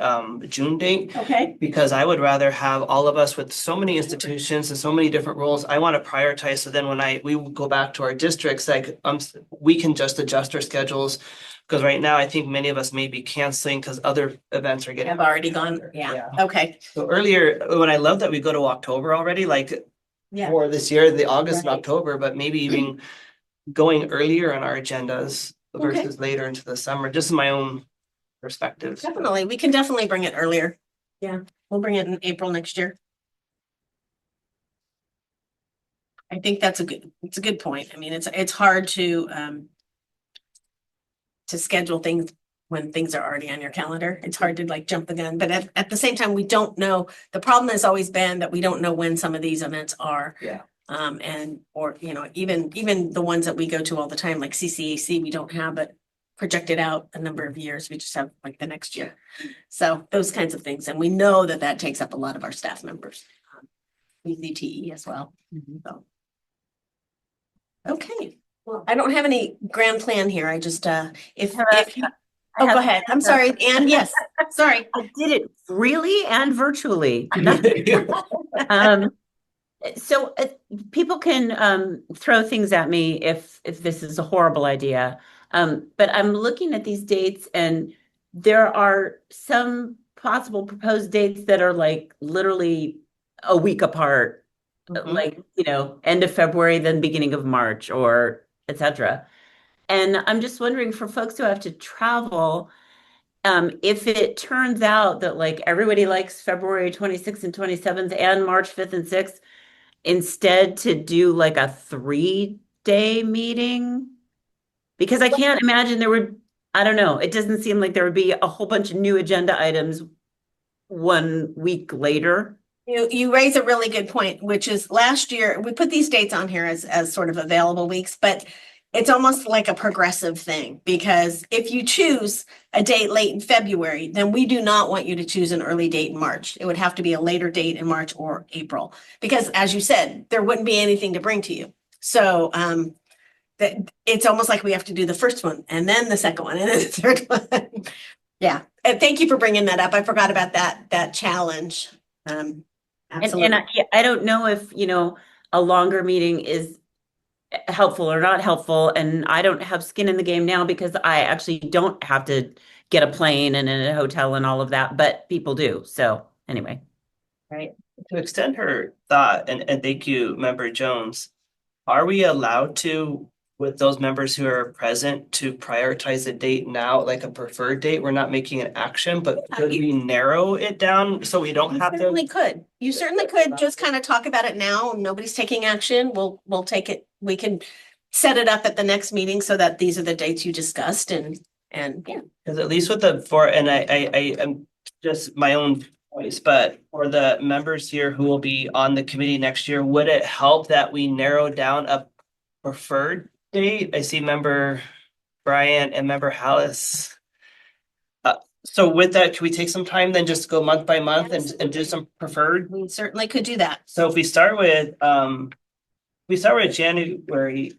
June date. Okay. Because I would rather have all of us with so many institutions and so many different roles. I want to prioritize. So then when we go back to our districts, like we can just adjust our schedules. Because right now, I think many of us may be canceling because other events are getting. Have already gone. Yeah. Okay. So earlier, when I love that we go to October already, like Yeah. for this year, the August and Right. October, but maybe even going earlier on our agendas Okay. versus later into the summer, just my own perspectives. Definitely. We can definitely bring it earlier. Yeah. We'll bring it in April next year. I think it's a good point. I mean, it's hard to schedule things when things are already on your calendar. It's hard to like jump the gun, but at the same time, we don't know. The problem has always been that we don't know when some of these events are. Yeah. Or even the ones that we go to all the time, like CCAC, we don't have it projected out a number of years. We just have like the next year. So those kinds of things. And we know that takes up a lot of our staff members. ECTE as well. So. Okay. Well, I don't have any grand plan here. I just, if you, oh, go ahead. I'm sorry. And yes, sorry. I did it really and virtually. So people can throw things at me if this is a horrible idea. But I'm looking at these dates and there are some possible proposed dates that are like literally a week apart, like, end of February, then beginning of March, or etc. And I'm just wondering, for folks who have to travel, if it turns out that like everybody likes February 26th and 27th and March 5th and 6th, instead to do like a 3-day meeting, because I can't imagine I don't know, it doesn't seem like there would be a whole bunch of new agenda items 1 week later. You raise a really good point, which is last year, we put these dates on here as sort of available weeks, but it's almost like a progressive thing, because if you choose a date late in February, then we do not want you to choose an early date in March. It would have to be a later date in March or April, because as you said, there wouldn't be anything to bring to you. So that it's almost like we have to do the first one and then the second one and then the third one. Yeah. And thank you for bringing that up. I forgot about that challenge. Absolutely. And I don't know if, a longer meeting is helpful or not helpful. And I don't have skin in the game now because I actually don't have to get a plane and in a hotel and all of that, but people do. So anyway. Right. To extend her thought, and thank you, Member Jones, are we allowed to, with those members who are present, to prioritize a date now, like a preferred date? We're not making an action, but could we narrow it down so we don't have to? You certainly could just kind of talk about it now. Nobody's taking action. We'll take it. We can set it up at the next meeting so that these are the dates you discussed and yeah. Because at least with I am just my own voice, but for the members here who will be on the committee next year, would it help that we narrow down a preferred date? I see Member Bryant and Member Hallis. So with that, can we take some time then just go month by month and do some preferred? We certainly could do that. So if we start with January,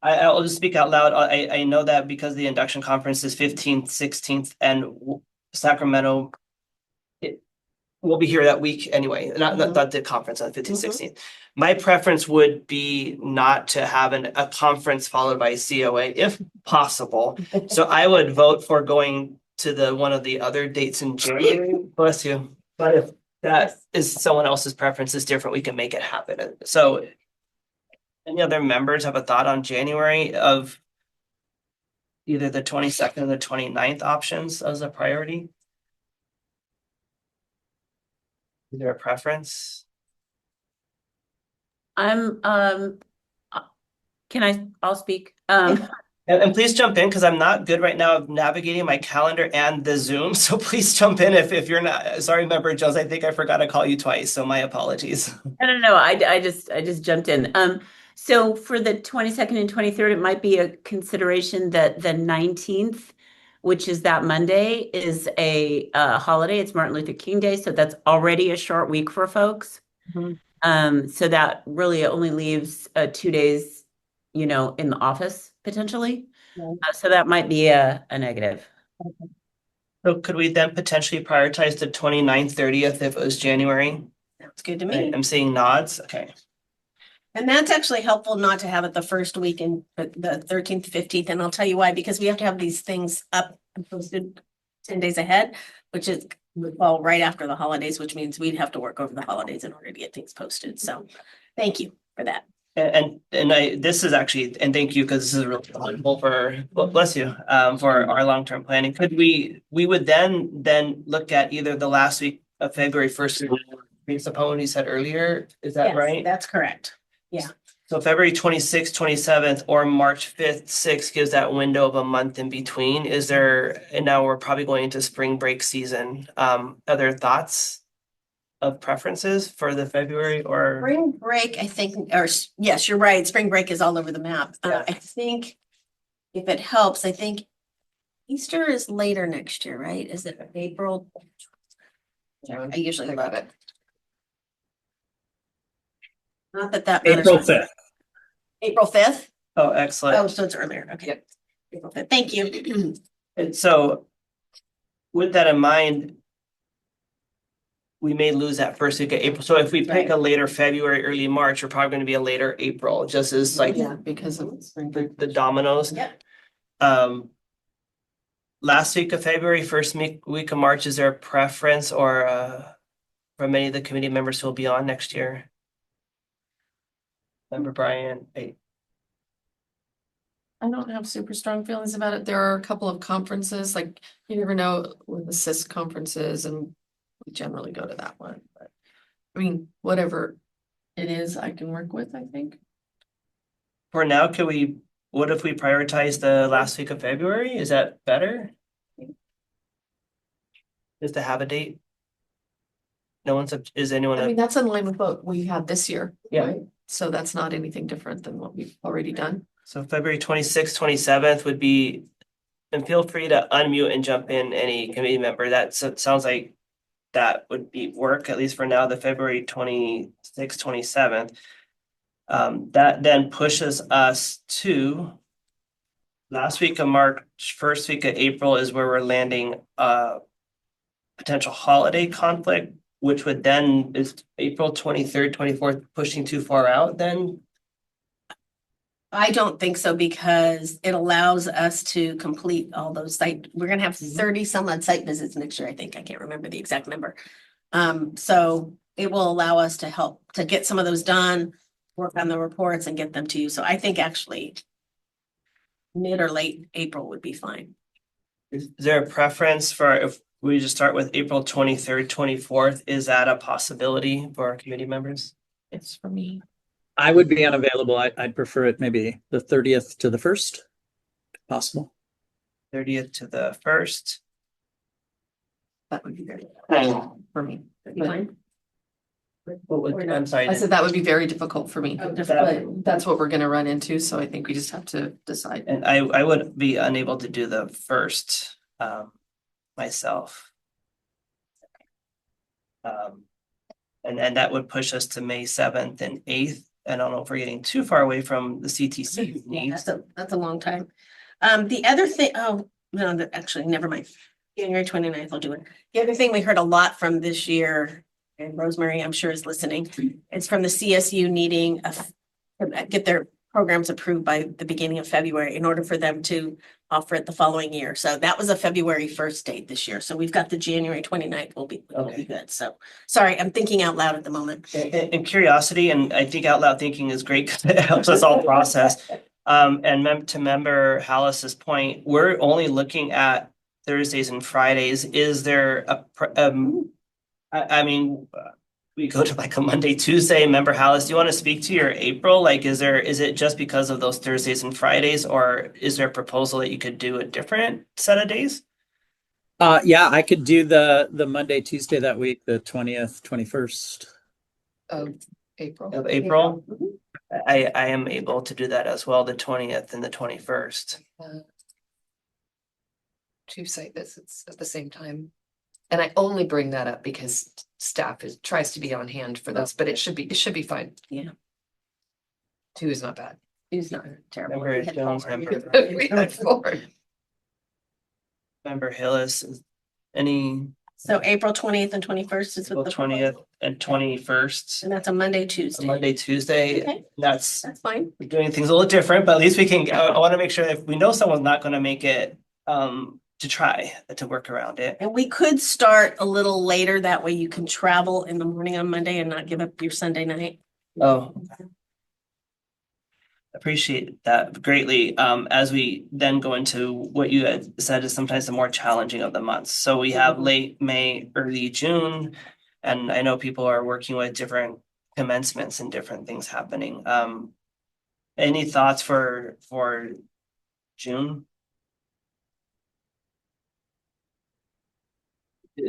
I'll just speak out loud. I know that because the induction conference is 15th, 16th, and Sacramento, we'll be here that week anyway, not the conference on the 15th, 16th. My preference would be not to have a conference followed by COA if possible. So I would vote for going to one of the other dates in January. Bless you. But if that is someone else's preference is different, we can make it happen. So any other members have a thought on January of either the 22nd or the 29th options as a priority? Is there a preference? I'll speak. And please jump in because I'm not good right now of navigating my calendar and the Zoom. So please jump in if you're not. Sorry, Member Jones, I think I forgot to call you twice. So my apologies. No. I just jumped in. So for the 22nd and 23rd, it might be a consideration that the 19th, which is that Monday, is a holiday. It's Martin Luther King Day, so that's already a short week for folks. So that really only leaves 2 days, in the office potentially. So that might be a negative. So could we then potentially prioritize the 29th, 30th if it was January? That's good to me. I'm seeing nods. Okay. And that's actually helpful not to have it the first week in the 13th, 15th. And I'll tell you why, because we have to have these things up and posted 10 days ahead, which is well right after the holidays, which means we'd have to work over the holidays in order to get things posted. So thank you for that. And this is actually, and thank you, because this is really helpful for, well, bless you, for our long-term planning. Could we would then look at either the last week of February 1st, based upon what you said earlier, is that Yes, right? That's correct. Yeah. So February 26th, 27th, or March 5th, 6th gives that window of a month in between. And now we're probably going into spring break season. Other thoughts of preferences for the February or? Spring break, I think, or yes, you're right. Spring break is all over the map. Yeah. I think if it helps, I think Easter is later next year, right? Is it April? Yeah, I usually love it. Not that matters. April 5th. April 5th? Oh, excellent. Oh, so it's earlier. Okay. Yep. April 5th. Thank you. And so with that in mind, we may lose that first week of April. So if we pick a later February, early March, we're probably going to be a later April, just as like because of the dominoes. Yep. Last week of February, first week of March, is there a preference or for many of the committee members who will be on next year? Member Brian, I don't have super strong feelings about it. There are a couple of conferences, like you never know when the CIS conference is, and we generally go to that one. But I mean, whatever it is, I can work with, I think. For now, what if we prioritize the last week of February? Is that better? Just to have a date? Is anyone? I mean, that's in line with what we had this year. Yeah. Right? So that's not anything different than what we've already done. So February 26th, 27th would be, and feel free to unmute and jump in any committee member. That sounds like that would be work, at least for now, the February 26th, 27th. That then pushes us to last week of March, first week of April is where we're landing potential holiday conflict, which would then, is April 23rd, 24th pushing too far out then? I don't think so, because it allows us to complete all those we're gonna have 30 some odd site visits next year, I think. I can't remember the exact number. So it will allow us to help to get some of those done, work on the reports and get them to you. So I think actually mid or late April would be fine. Is there a preference for if we just start with April 23rd, 24th? Is that a possibility for our committee members? It's for me. I would be unavailable. I'd prefer it maybe the 30th to the 1st, if possible. 30th to the 1st. That would be very for me. That'd be fine. I'm sorry. I said that would be very difficult for me. Oh, But that's what we're gonna run into, so I think we just have to decide. And I would be unable to do the 1st myself. And that would push us to May 7th and 8th. I don't know if we're getting too far away from the CTC needs. That's a long time. The other thing, oh, no, actually, never mind. January 29th, I'll do it. The other thing we heard a lot from this year, and Rosemary, I'm sure is listening, it's from the CSU needing to get their programs approved by the beginning of February in order for them to offer it the following year. So that was a February 1st date this year. So we've got the January 29th will be good. So sorry, I'm thinking out loud at the moment. And curiosity, and I think out loud thinking is great because it helps us all process. And to member Hallis's point, we're only looking at Thursdays and Fridays. Is there I mean, we go to like a Monday, Tuesday. Member Hallis, do you want to speak to your April? Like, is it just because of those Thursdays and Fridays, or is there a proposal that you could do a different set of days? Yeah, I could do the Monday, Tuesday that week, the 20th, 21st. Of April. Of April? I am able to do that as well, the 20th and the 21st. 2 site visits at the same time. And I only bring that up because staff tries to be on hand for those, but it should be fine. Yeah. 2 is not bad. 2 is not terrible. Member We had Jones, 4. member. We had 4. Member Hillis, any So April 20th and 21st is what the 20th and 21st. And that's a Monday, Tuesday. Monday, Tuesday. Okay. That's fine. We're doing things a little different, but at least we can, I want to make sure that if we know someone's not going to make it, to try to work around it. And we could start a little later. That way you can travel in the morning on Monday and not give up your Sunday night. Oh. Appreciate that greatly. As we then go into what you had said is sometimes the more challenging of the months. So we have late May, early June, and I know people are working with different commencements and different things happening. Any thoughts for June?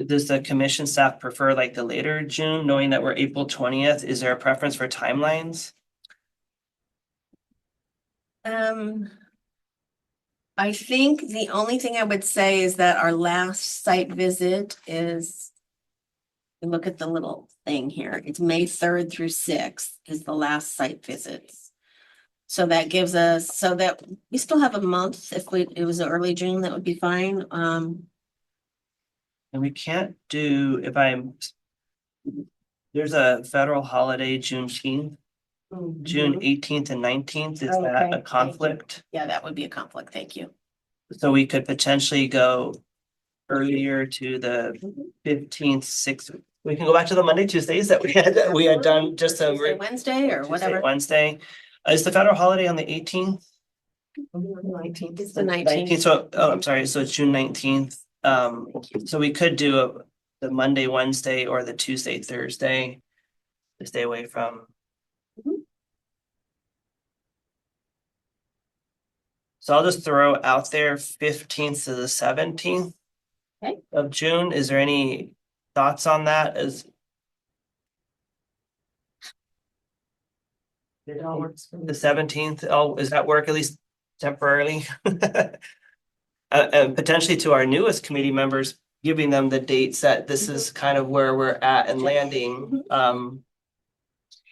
Does the commission staff prefer like the later June, knowing that we're April 20th? Is there a preference for timelines? I think the only thing I would say is that our last site visit is, look at the little thing here. It's May 3rd through 6th is the last site visits. So that gives us, so that we still have a month. If it was early June, that would be fine. And we can't do, there's a federal holiday, Juneteenth, June 18th and 19th. Is that a conflict? Yeah, that would be a conflict. Thank you. So we could potentially go earlier to the 15th, 6th. We can go back to the Monday, Tuesdays that we had done just a Wednesday or whatever. Wednesday. Is the federal holiday on the 18th? 19th. It's the 19th. So, I'm sorry. So it's June 19th. So we could do the Monday, Wednesday, or the Tuesday, Thursday to stay away from. So I'll just throw out there 15th to the 17th of June. Is there any thoughts on that? It all works. The 17th, is that work at least temporarily? And potentially to our newest committee members, giving them the dates that this is kind of where we're at and landing.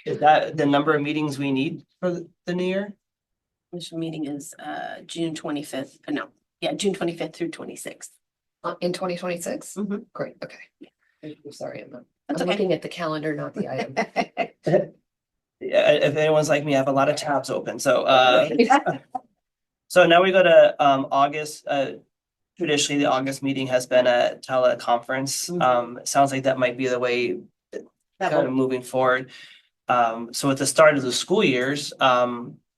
Is that the number of meetings we need for the new year? Commission meeting is June 25th. June 25th through 26th. In 2026? Great, okay. I'm sorry, I'm looking at the calendar, not the item. If anyone's like me, I have a lot of tabs open. So so now we go to August. Traditionally, the August meeting has been a teleconference. It sounds like that might be the way kind of moving forward. So at the start of the school years,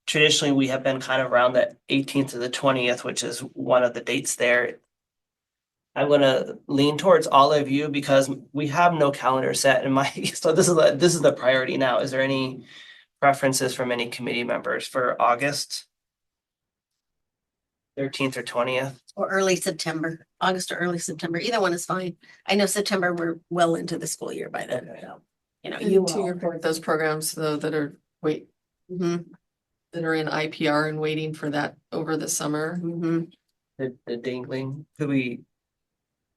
traditionally we have been kind of around the 18th to the 20th, which is one of the dates there. I'm going to lean towards all of you because we have no calendar set in my, so this is the priority now. Is there any preferences from any committee members for August 13th or 20th? Or early September, August or early September. Either one is fine. I know September, we're well into the school year by then. So, To your point, those programs though that are that are in IPR and waiting for that over the summer. The dangling,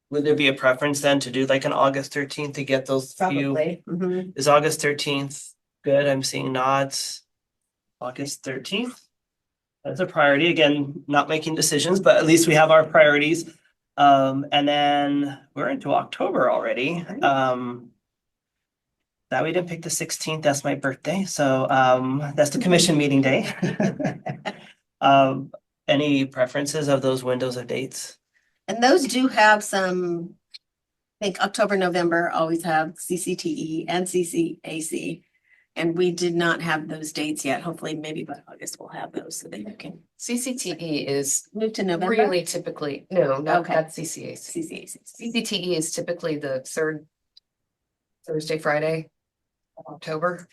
would there be a preference then to do like an August 13th to get those Probably. few? Is August 13th good? I'm seeing nods. August 13th. That's a priority. Again, not making decisions, but at least we have our priorities. And then we're into October already. That we didn't pick the 16th, that's my birthday. So that's the commission meeting day. Any preferences of those windows of dates? And those do have some, I think October, November always have CCTE and CCAC. And we did not have those dates yet. Hopefully, maybe by August we'll have those so that you can CCTE is move to November. really typically, no, not Okay. that's CCAC. CCTE is typically the third Thursday, Friday of October.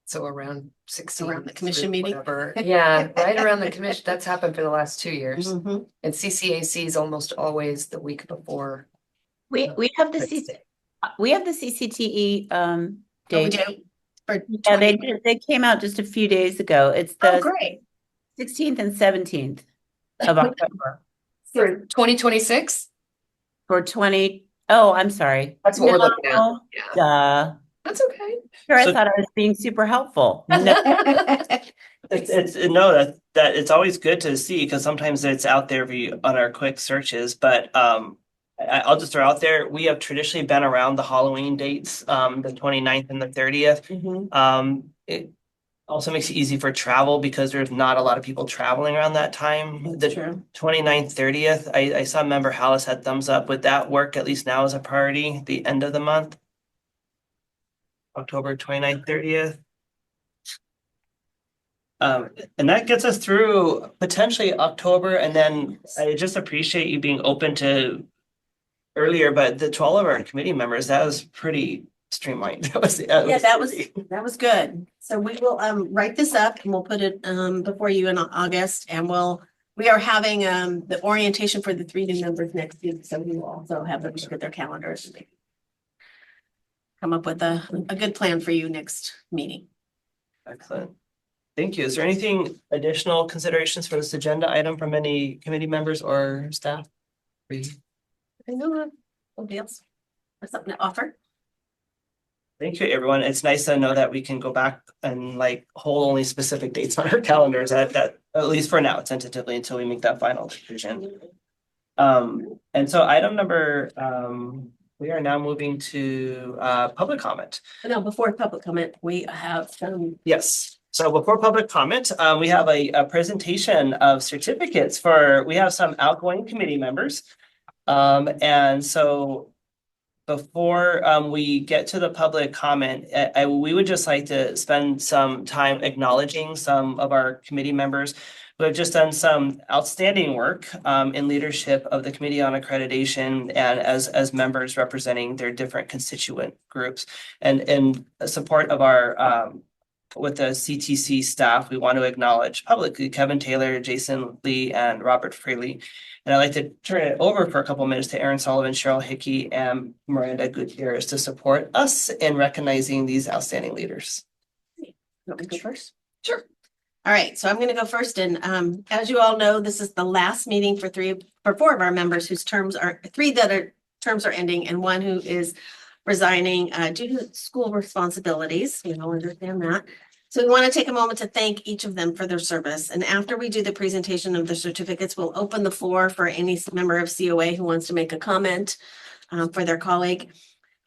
So around 16. Around the commission meeting? Whatever. Yeah, right around the commission. That's happened for the last 2 years. Mhm. And CCAC is almost always the week before. We have the CCTE Oh, we date. do? For Yeah, they came out just a few days ago. It's Oh, the great. 16th and 17th of October For 2026? for 20. Oh, I'm sorry. That's what we're looking at. Yeah. Duh. That's okay. Sure, I So- thought I was being super helpful. No. It's no, that it's always good to see because sometimes it's out there on our quick searches. But I'll just throw out there, we have traditionally been around the Halloween dates, the 29th and the 30th. It also makes it easy for travel because there's not a lot of people traveling around that time. The true. 29th, 30th, I saw member Hallis had thumbs up. Would that work at least now as a priority, the end of the month? October 29th, 30th. And that gets us through potentially October, and then I just appreciate you being open to earlier, but to all of our committee members, that was pretty streamlined. Yeah, that was good. So we will write this up and we'll put it before you in August, and we are having the orientation for the 3 new members next week, so we will also have them look at their calendars and come up with a good plan for you next meeting. Excellent. Thank you. Is there anything additional considerations for this agenda item from any committee members or staff? I know nobody else has something to offer. Thank you, everyone. It's nice to know that we can go back and hold only specific dates on our calendars at least for now, tentatively, until we make that final decision. And so item number, we are now moving to public comment. No, before public comment, we have Yes. So before public comment, we have a presentation of certificates we have some outgoing committee members. And so before we get to the public comment, we would just like to spend some time acknowledging some of our committee members who have just done some outstanding work in leadership of the Committee on Accreditation and as members representing their different constituent groups. And in support of our with the CTC staff, we want to acknowledge publicly Kevin Taylor, Jason Lee, and Robert Freely. And I'd like to turn it over for a couple of minutes to Aaron Sullivan, Cheryl Hickey, and Miranda Gutierrez to support us in recognizing these outstanding leaders. You want me to go first? Sure. All right, so I'm going to go first. And as you all know, this is the last meeting for 4 of our members whose terms are 3 terms are ending, and 1 who is resigning due to school responsibilities. You all understand that. So we want to take a moment to thank each of them for their service. And after we do the presentation of the certificates, we'll open the floor for any member of COA who wants to make a comment for their colleague.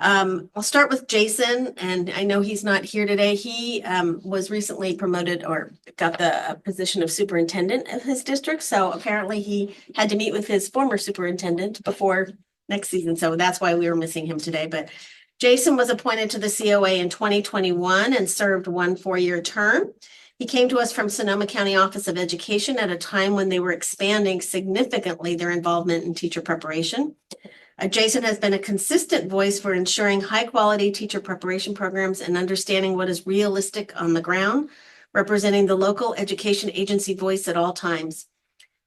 I'll start with Jason, and I know he's not here today. He was recently promoted or got the position of superintendent of his district. So apparently he had to meet with his former superintendent before next season. So that's why we were missing him today. But Jason was appointed to the COA in 2021 and served 1 4-year term. He came to us from Sonoma County Office of Education at a time when they were expanding significantly their involvement in teacher preparation. Jason has been a consistent voice for ensuring high-quality teacher preparation programs and understanding what is realistic on the ground, representing the local education agency voice at all times.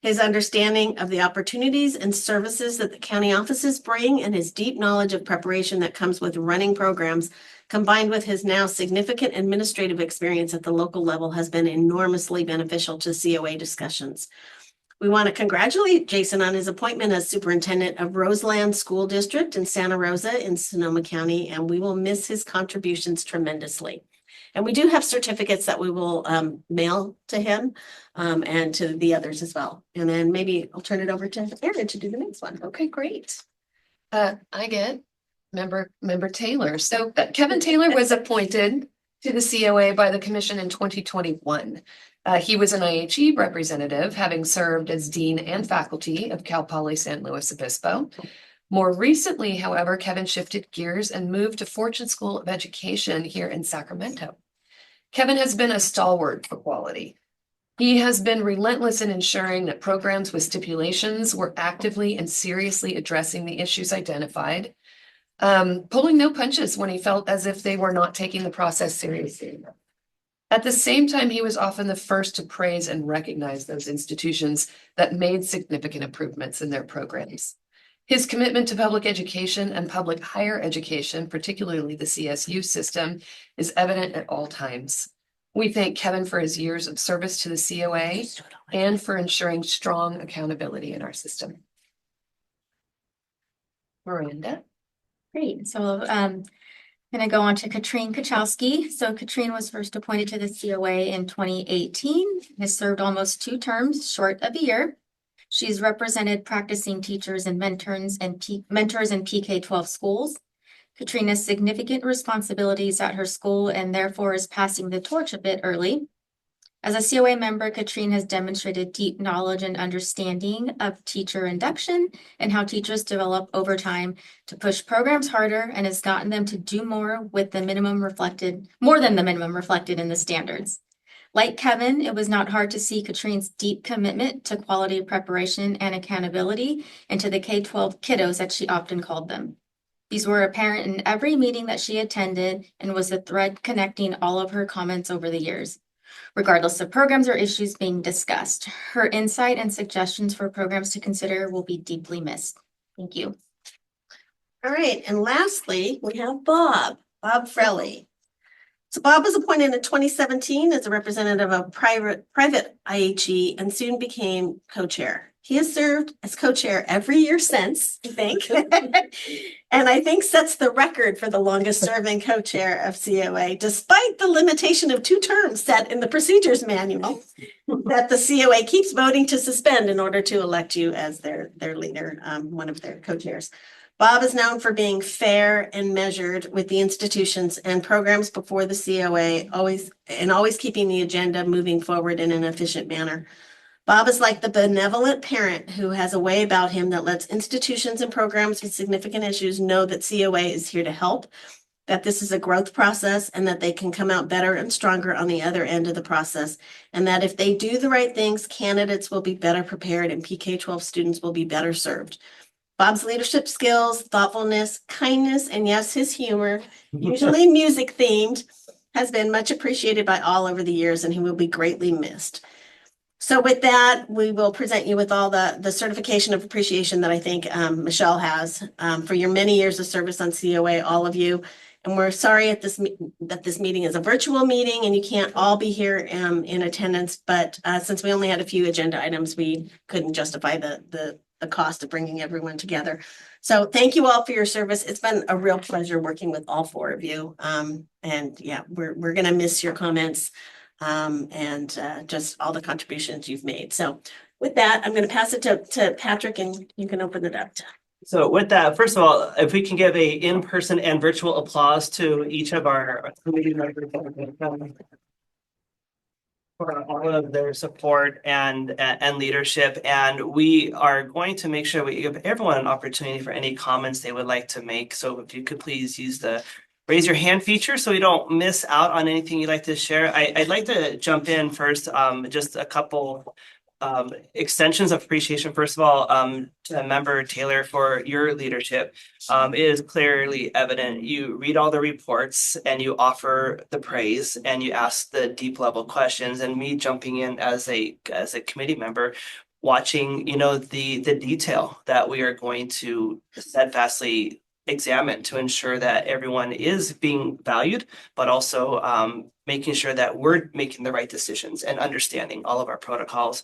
His understanding of the opportunities and services that the county offices bring and his deep knowledge of preparation that comes with running programs, combined with his now significant administrative experience at the local level, has been enormously beneficial to COA discussions. We want to congratulate Jason on his appointment as superintendent of Roseland School District in Santa Rosa in Sonoma County, and we will miss his contributions tremendously. And we do have certificates that we will mail to him and to the others as well. And then maybe I'll turn it over to Erin to do the next one. Okay, great. I get member Taylor. So Kevin Taylor was appointed to the COA by the commission in 2021. He was an IHE representative, having served as dean and faculty of Cal Poly San Luis Obispo. More recently, however, Kevin shifted gears and moved to Fortune School of Education here in Sacramento. Kevin has been a stalwart for quality. He has been relentless in ensuring that programs with stipulations were actively and seriously addressing the issues identified, pulling no punches when he felt as if they were not taking the process seriously. At the same time, he was often the first to praise and recognize those institutions that made significant improvements in their programs. His commitment to public education and public higher education, particularly the CSU system, is evident at all times. We thank Kevin for his years of service to the COA and for ensuring strong accountability in our system. Miranda. Great. So I'm going to go on to Katrine Kachowski. So Katrine was first appointed to the COA in 2018, has served almost 2 terms, short of a year. She's represented practicing teachers and mentors in PK-12 schools. Katrine has significant responsibilities at her school and therefore is passing the torch a bit early. As a COA member, Katrine has demonstrated deep knowledge and understanding of teacher induction and how teachers develop over time to push programs harder, and has gotten them to do more with the minimum reflected, more than the minimum reflected in the standards. Like Kevin, it was not hard to see Katrine's deep commitment to quality preparation and accountability and to the K-12 kiddos, as she often called them. These were apparent in every meeting that she attended and was the thread connecting all of her comments over the years, regardless of programs or issues being discussed. Her insight and suggestions for programs to consider will be deeply missed. Thank you. All right, and lastly, we have Bob Frelly. So Bob was appointed in 2017 as a representative of private IHE and soon became co-chair. He has served as co-chair every year since, I think, and I think sets the record for the longest serving co-chair of COA, despite the limitation of 2 terms set in the procedures manual that the COA keeps voting to suspend in order to elect you as their leader, one of their co-chairs. Bob is known for being fair and measured with the institutions and programs before the COA, always keeping the agenda moving forward in an efficient manner. Bob is like the benevolent parent who has a way about him that lets institutions and programs with significant issues know that COA is here to help, that this is a growth process, and that they can come out better and stronger on the other end of the process, and that if they do the right things, candidates will be better prepared and PK-12 students will be better served. Bob's leadership skills, thoughtfulness, kindness, and yes, his humor, usually music themed, has been much appreciated by all over the years, and he will be greatly missed. So with that, we will present you with all the certification of appreciation that I think Michelle has for your many years of service on COA, all of you. And we're sorry that this meeting is a virtual meeting and you can't all be here in attendance, but since we only had a few agenda items, we couldn't justify the cost of bringing everyone together. So thank you all for your service. It's been a real pleasure working with all 4 of you. And yeah, we're going to miss your comments and just all the contributions you've made. So with that, I'm going to pass it to Patrick and you can open it up. So with that, first of all, if we can give a in-person and virtual applause to each of our committee members for all of their support and leadership. And we are going to make sure we give everyone an opportunity for any comments they would like to make. So if you could please use the raise your hand feature so we don't miss out on anything you'd like to share. I'd like to jump in first, just a couple extensions of appreciation. First of all, to Member Taylor for your leadership. It is clearly evident. You read all the reports and you offer the praise and you ask the deep level questions, and me jumping in as a committee member, watching, the detail that we are going to steadfastly examine to ensure that everyone is being valued, but also making sure that we're making the right decisions and understanding all of our protocols.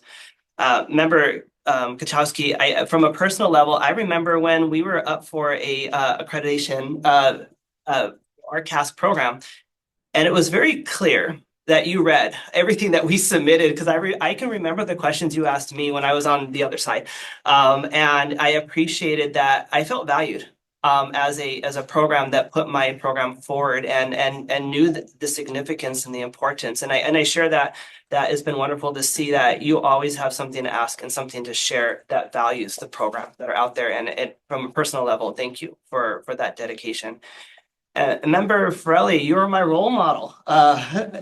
Member Kachowski, from a personal level, I remember when we were up for a accreditation RCAS program, and it was very clear that you read everything that we submitted, because I can remember the questions you asked me when I was on the other side, and I appreciated that. I felt valued as a program that put my program forward and knew the significance and the importance, and I share that. That has been wonderful to see that you always have something to ask and something to share that values the program that are out there, and from a personal level, thank you for that dedication. Member Farrelly, you're my role model.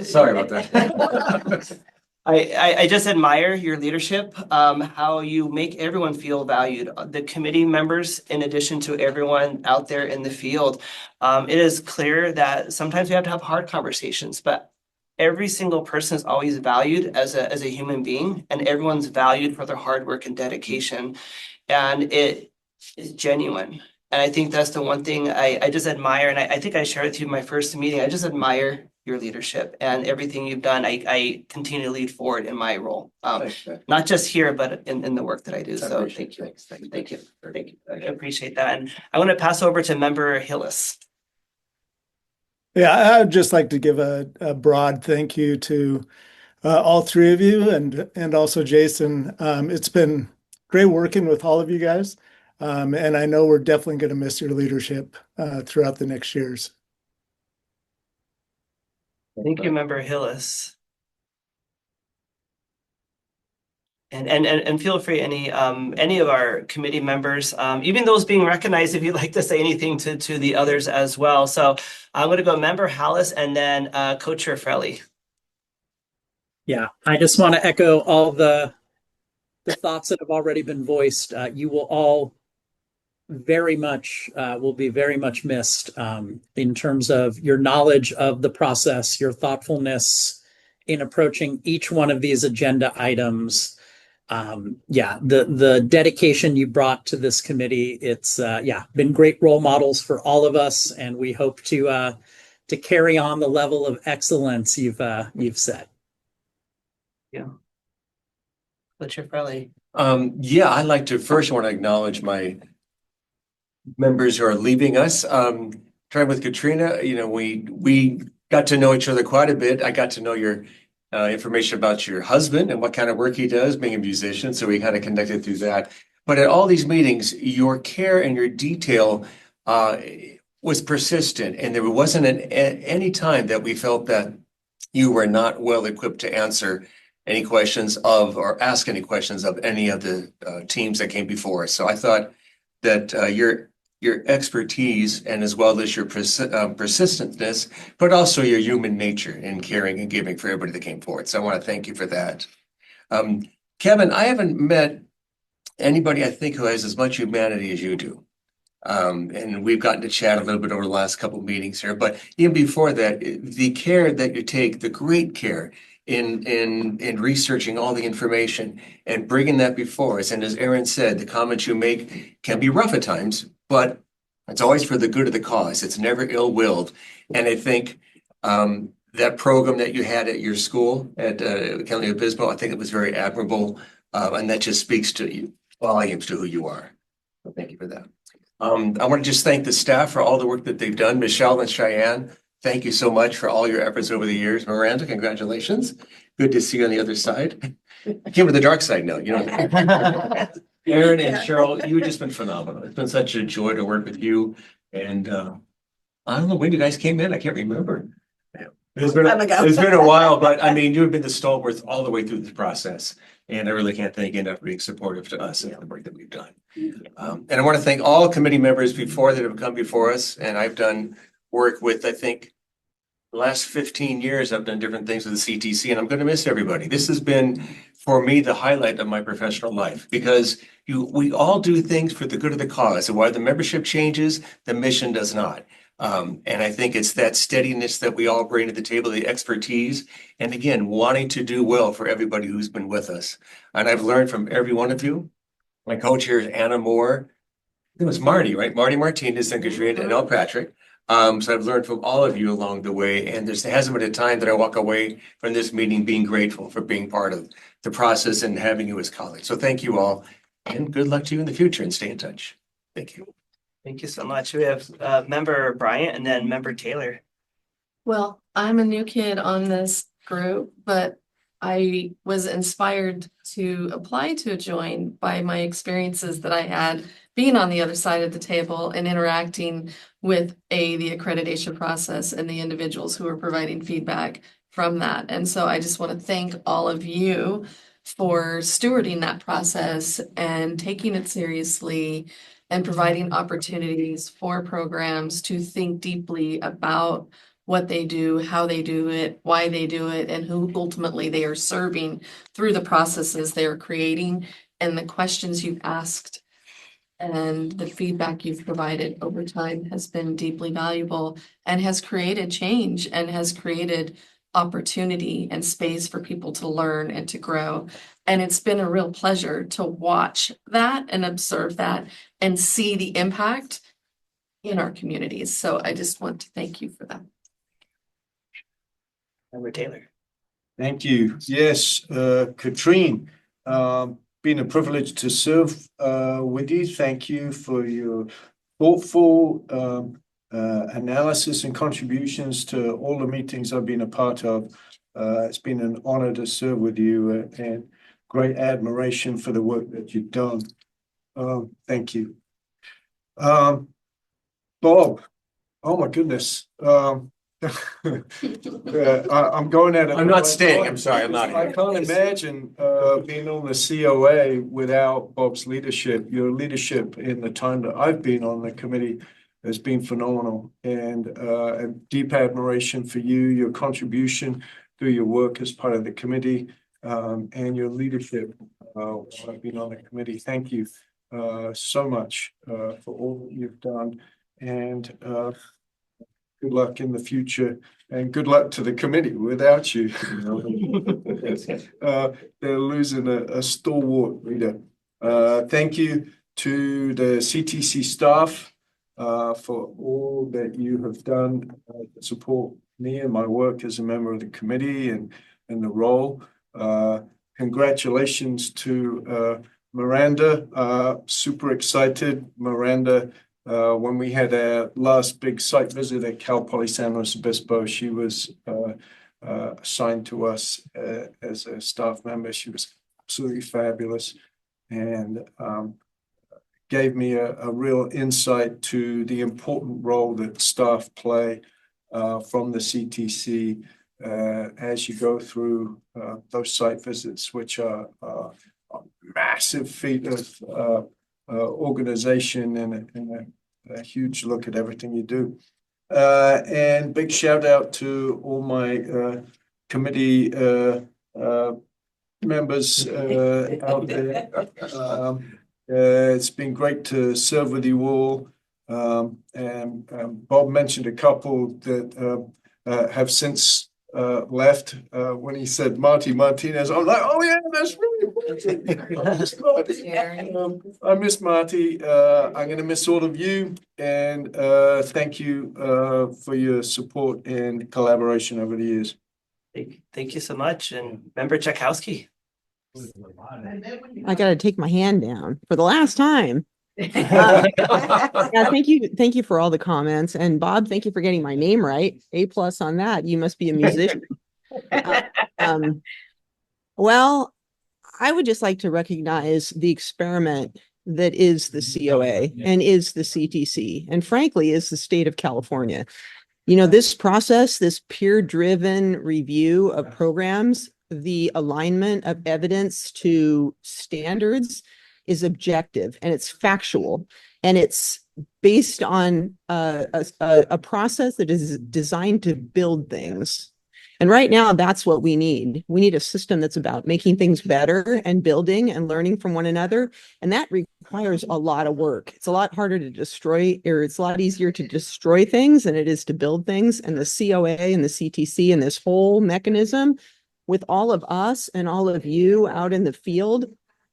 Sorry about that. I just admire your leadership, how you make everyone feel valued. The committee members, in addition to everyone out there in the field, it is clear that sometimes we have to have hard conversations, but every single person is always valued as a human being, and everyone's valued for their hard work and dedication, and it is genuine. And I think that's the one thing I just admire, and I think I shared with you in my first meeting. I just admire your leadership and everything you've done. I continue to lead forward in my role, not just here, but in the work that I do. So thank you. Thank you. I appreciate that. And I want to pass over to Member Hillis. Yeah, I'd just like to give a broad thank you to all three of you and also Jason. It's been great working with all of you guys. And I know we're definitely going to miss your leadership throughout the next years. Thank you, Member Hillis. And feel free, any of our committee members, even those being recognized, if you'd like to say anything to the others as well. So I'm going to go Member Hallis and then Co-Chair Frelly. Yeah, I just want to echo all the thoughts that have already been voiced. You will all will be very much missed in terms of your knowledge of the process, your thoughtfulness in approaching each one of these agenda items. The dedication you brought to this committee, it's been great role models for all of us, and we hope to carry on the level of excellence you've set. Yeah. Co-Chair Frelly. I'd like to first want to acknowledge my members who are leaving us. Trying with Katrina, we got to know each other quite a bit. I got to know your information about your husband and what kind of work he does, being a musician. So we kind of connected through that. But at all these meetings, your care and your detail was persistent, and there wasn't any time that we felt that you were not well equipped to answer any questions of or ask any questions of any of the teams that came before us. So I thought that your expertise and as well as your persistentness, but also your human nature in caring and giving for everybody that came forward. So I want to thank you for that. Kevin, I haven't met anybody I think who has as much humanity as you do. And we've gotten to chat a little bit over the last couple of meetings here, but even before that, the care that you take, the great care in researching all the information and bringing that before us. And as Aaron said, the comments you make can be rough at times, but it's always for the good of the cause. It's never ill-willed. And I think that program that you had at your school at County Obispo, I think it was very admirable. And that just speaks to you, volumes to who you are. So thank you for that. I want to just thank the staff for all the work that they've done. Michelle and Cheyenne, thank you so much for all your efforts over the years. Miranda, congratulations. Good to see you on the other side. I came to the dark side now, Aaron and Cheryl, you've just been phenomenal. It's been such a joy to work with you. And I don't know when you guys came in. I can't remember. It's been a while, but I mean, you've been the stalwarts all the way through this process. And I really can't thank you enough for being supportive to us and the work that we've done. And I want to thank all committee members before that have come before us. And I've done work with, I think, the last 15 years, I've done different things with the CTC, and I'm going to miss everybody. This has been, for me, the highlight of my professional life, because we all do things for the good of the cause. And while the membership changes, the mission does not. And I think it's that steadiness that we all bring to the table, the expertise, and again, wanting to do well for everybody who's been with us. And I've learned from every one of you. My co-chair is Anna Moore. It was Marty, right? Marty Martinez and Katrina and L. Patrick. So I've learned from all of you along the way, and there hasn't been a time that I walk away from this meeting being grateful for being part of the process and having you as colleagues. So thank you all, and good luck to you in the future, and stay in touch. Thank you. Thank you so much. We have member Bryant and then member Taylor. Well, I'm a new kid on this group, but I was inspired to apply to join by my experiences that I had being on the other side of the table and interacting with the accreditation process and the individuals who are providing feedback from that. And so I just want to thank all of you for stewarding that process and taking it seriously and providing opportunities for programs to think deeply about what they do, how they do it, why they do it, and who ultimately they are serving through the processes they are creating, and the questions you've asked and the feedback you've provided over time has been deeply valuable and has created change and has created opportunity and space for people to learn and to grow. And it's been a real pleasure to watch that and observe that and see the impact in our communities. So I just want to thank you for that. Member Taylor. Thank you. Yes, Katrine, been a privilege to serve with you. Thank you for your thoughtful analysis and contributions to all the meetings I've been a part of. It's been an honor to serve with you and great admiration for the work that you've done. Thank you. Bob, oh my goodness. I'm going at it. I'm not staying. I'm sorry. I'm not. I can't imagine being on the COA without Bob's leadership. Your leadership in the time that I've been on the committee has been phenomenal, and a deep admiration for you, your contribution through your work as part of the committee, and your leadership while I've been on the committee. Thank you so much for all that you've done, and good luck in the future, and good luck to the committee without you. They're losing a stalwart leader. Thank you to the CTC staff for all that you have done to support me and my work as a member of the committee and the role. Congratulations to Miranda. Super excited, Miranda. When we had our last big site visit at Cal Poly San Luis Obispo, she was assigned to us as a staff member. She was absolutely fabulous and gave me a real insight to the important role that staff play from the CTC as you go through those site visits, which are a massive feat of organization and a huge look at everything you do. And big shout out to all my committee members out there. It's been great to serve with you all. And Bob mentioned a couple that have since left when he said Marty Martinez. I was like, oh yeah, that's right. I miss Marty. I'm going to miss all of you, and thank you for your support and collaboration over the years. Thank you so much. And member Czachowski. I got to take my hand down for the last time. Yeah, thank you for all the comments, and Bob, thank you for getting my name right. A+ on that. You must be a musician. Well, I would just like to recognize the experiment that is the COA and is the CTC, and frankly is the state of California. You know, this process, this peer-driven review of programs, the alignment of evidence to standards is objective and it's factual, and it's based on a process that is designed to build things. And right now, that's what we need. We need a system that's about making things better and building and learning from one another. And that requires a lot of work. It's a lot harder to destroy, or it's a lot easier to destroy things than it is to build things. And the COA and the CTC and this whole mechanism with all of us and all of you out in the field,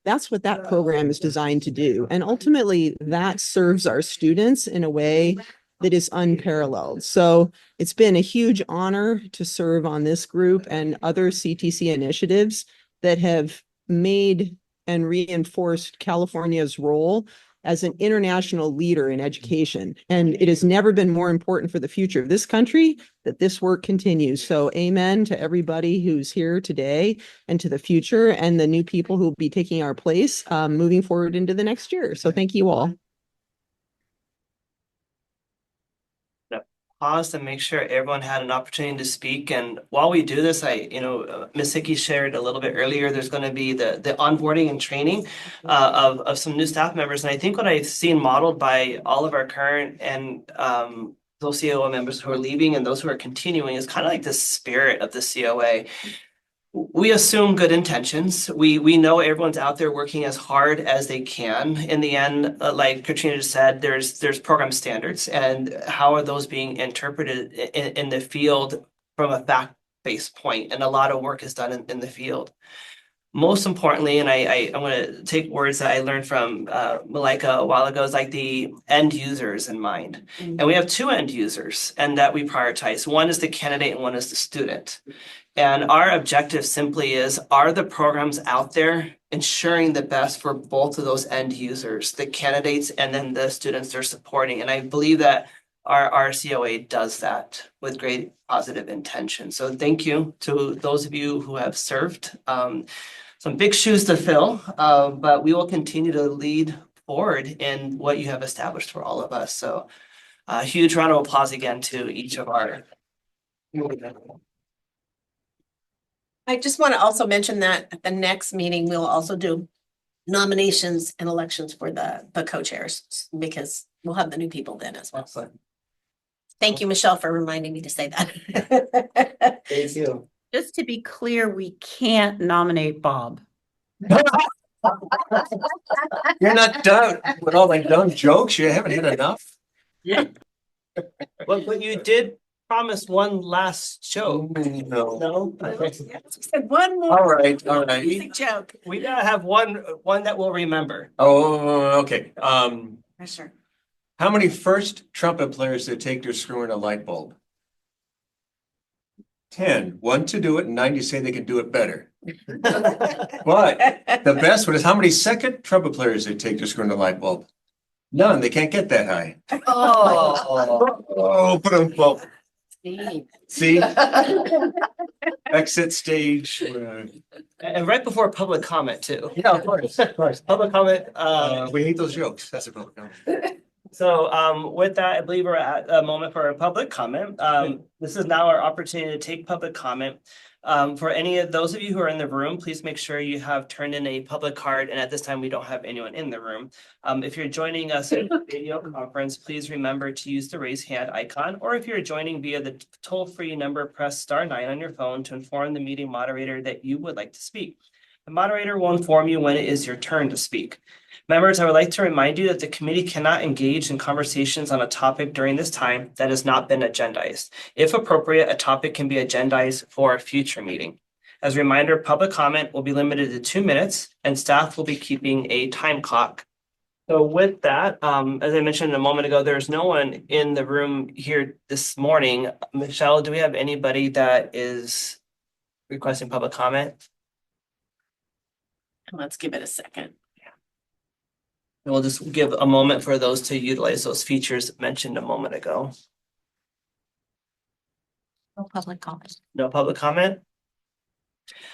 that's what that program is designed to do. And ultimately, that serves our students in a way that is unparalleled. So it's been a huge honor to serve on this group and other CTC initiatives that have made and reinforced California's role as an international leader in education. And it has never been more important for the future of this country that this work continues. So amen to everybody who's here today and to the future and the new people who will be taking our place moving forward into the next year. So thank you all. Pause to make sure everyone had an opportunity to speak. And while we do this, Ms. Hickey shared a little bit earlier, there's going to be the onboarding and training of some new staff members. And I think what I've seen modeled by all of our current and those COA members who are leaving and those who are continuing is kind of like the spirit of the COA. We assume good intentions. We know everyone's out there working as hard as they can. In the end, like Katrina just said, there's program standards, and how are those being interpreted in the field from a fact-based point? And a lot of work is done in the field. Most importantly, and I'm going to take words that I learned from Malika a while ago, is like the end users in mind. And we have two end users, and that we prioritize. One is the candidate and one is the student. And our objective simply is, are the programs out there ensuring the best for both of those end users, the candidates and then the students they're supporting? And I believe that our COA does that with great positive intention. So thank you to those of you who have served. Some big shoes to fill, but we will continue to lead forward in what you have established for all of us. So a huge round of applause again to each of our. I just want to also mention that at the next meeting, we'll also do nominations and elections for the co-chairs, because we'll have the new people then as well. Excellent. Thank you, Michelle, for reminding me to say that. Thank you. Just to be clear, we can't nominate Bob. You're not done with all the dumb jokes. You haven't had enough. Well, but you did promise one last joke. No. One more. All right. Music joke. We gotta have one that we'll remember. Oh, okay. Sure. How many first trumpet players did it take to screw in a light bulb? 10. 1 to do it, and 90 say they can do it better. But the best one is, how many second trumpet players did it take to screw in a light bulb? None. They can't get that high. Oh, put them both. See? Exit stage. And right before public comment too. Yeah, of course. Public comment. We hate those jokes. That's a public comment. So with that, I believe we're at a moment for a public comment. This is now our opportunity to take public comment. For any of those of you who are in the room, please make sure you have turned in a public card. And at this time, we don't have anyone in the room. If you're joining us in a video conference, please remember to use the raise hand icon. Or if you're joining via the toll-free number, press *9 on your phone to inform the meeting moderator that you would like to speak. The moderator will inform you when it is your turn to speak. Members, I would like to remind you that the committee cannot engage in conversations on a topic during this time that has not been agendized. If appropriate, a topic can be agendized for a future meeting. As a reminder, public comment will be limited to 2 minutes, and staff will be keeping a time clock. So with that, as I mentioned a moment ago, there's no one in the room here this morning. Michelle, do we have anybody that is requesting public comment? Let's give it a second. And we'll just give a moment for those to utilize those features mentioned a moment ago. No public comment. No public comment?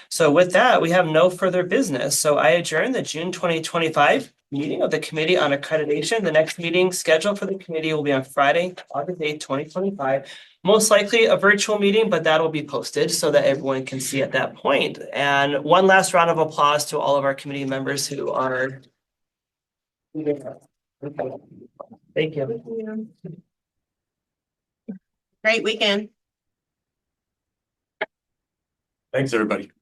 So with that, we have no further business. So I adjourn the June 2025 meeting of the Committee on Accreditation. The next meeting scheduled for the committee will be on Friday, August 8th, 2025. Most likely a virtual meeting, but that will be posted so that everyone can see at that point. And one last round of applause to all of our committee members who are. Thank you. Great weekend. Thanks, everybody.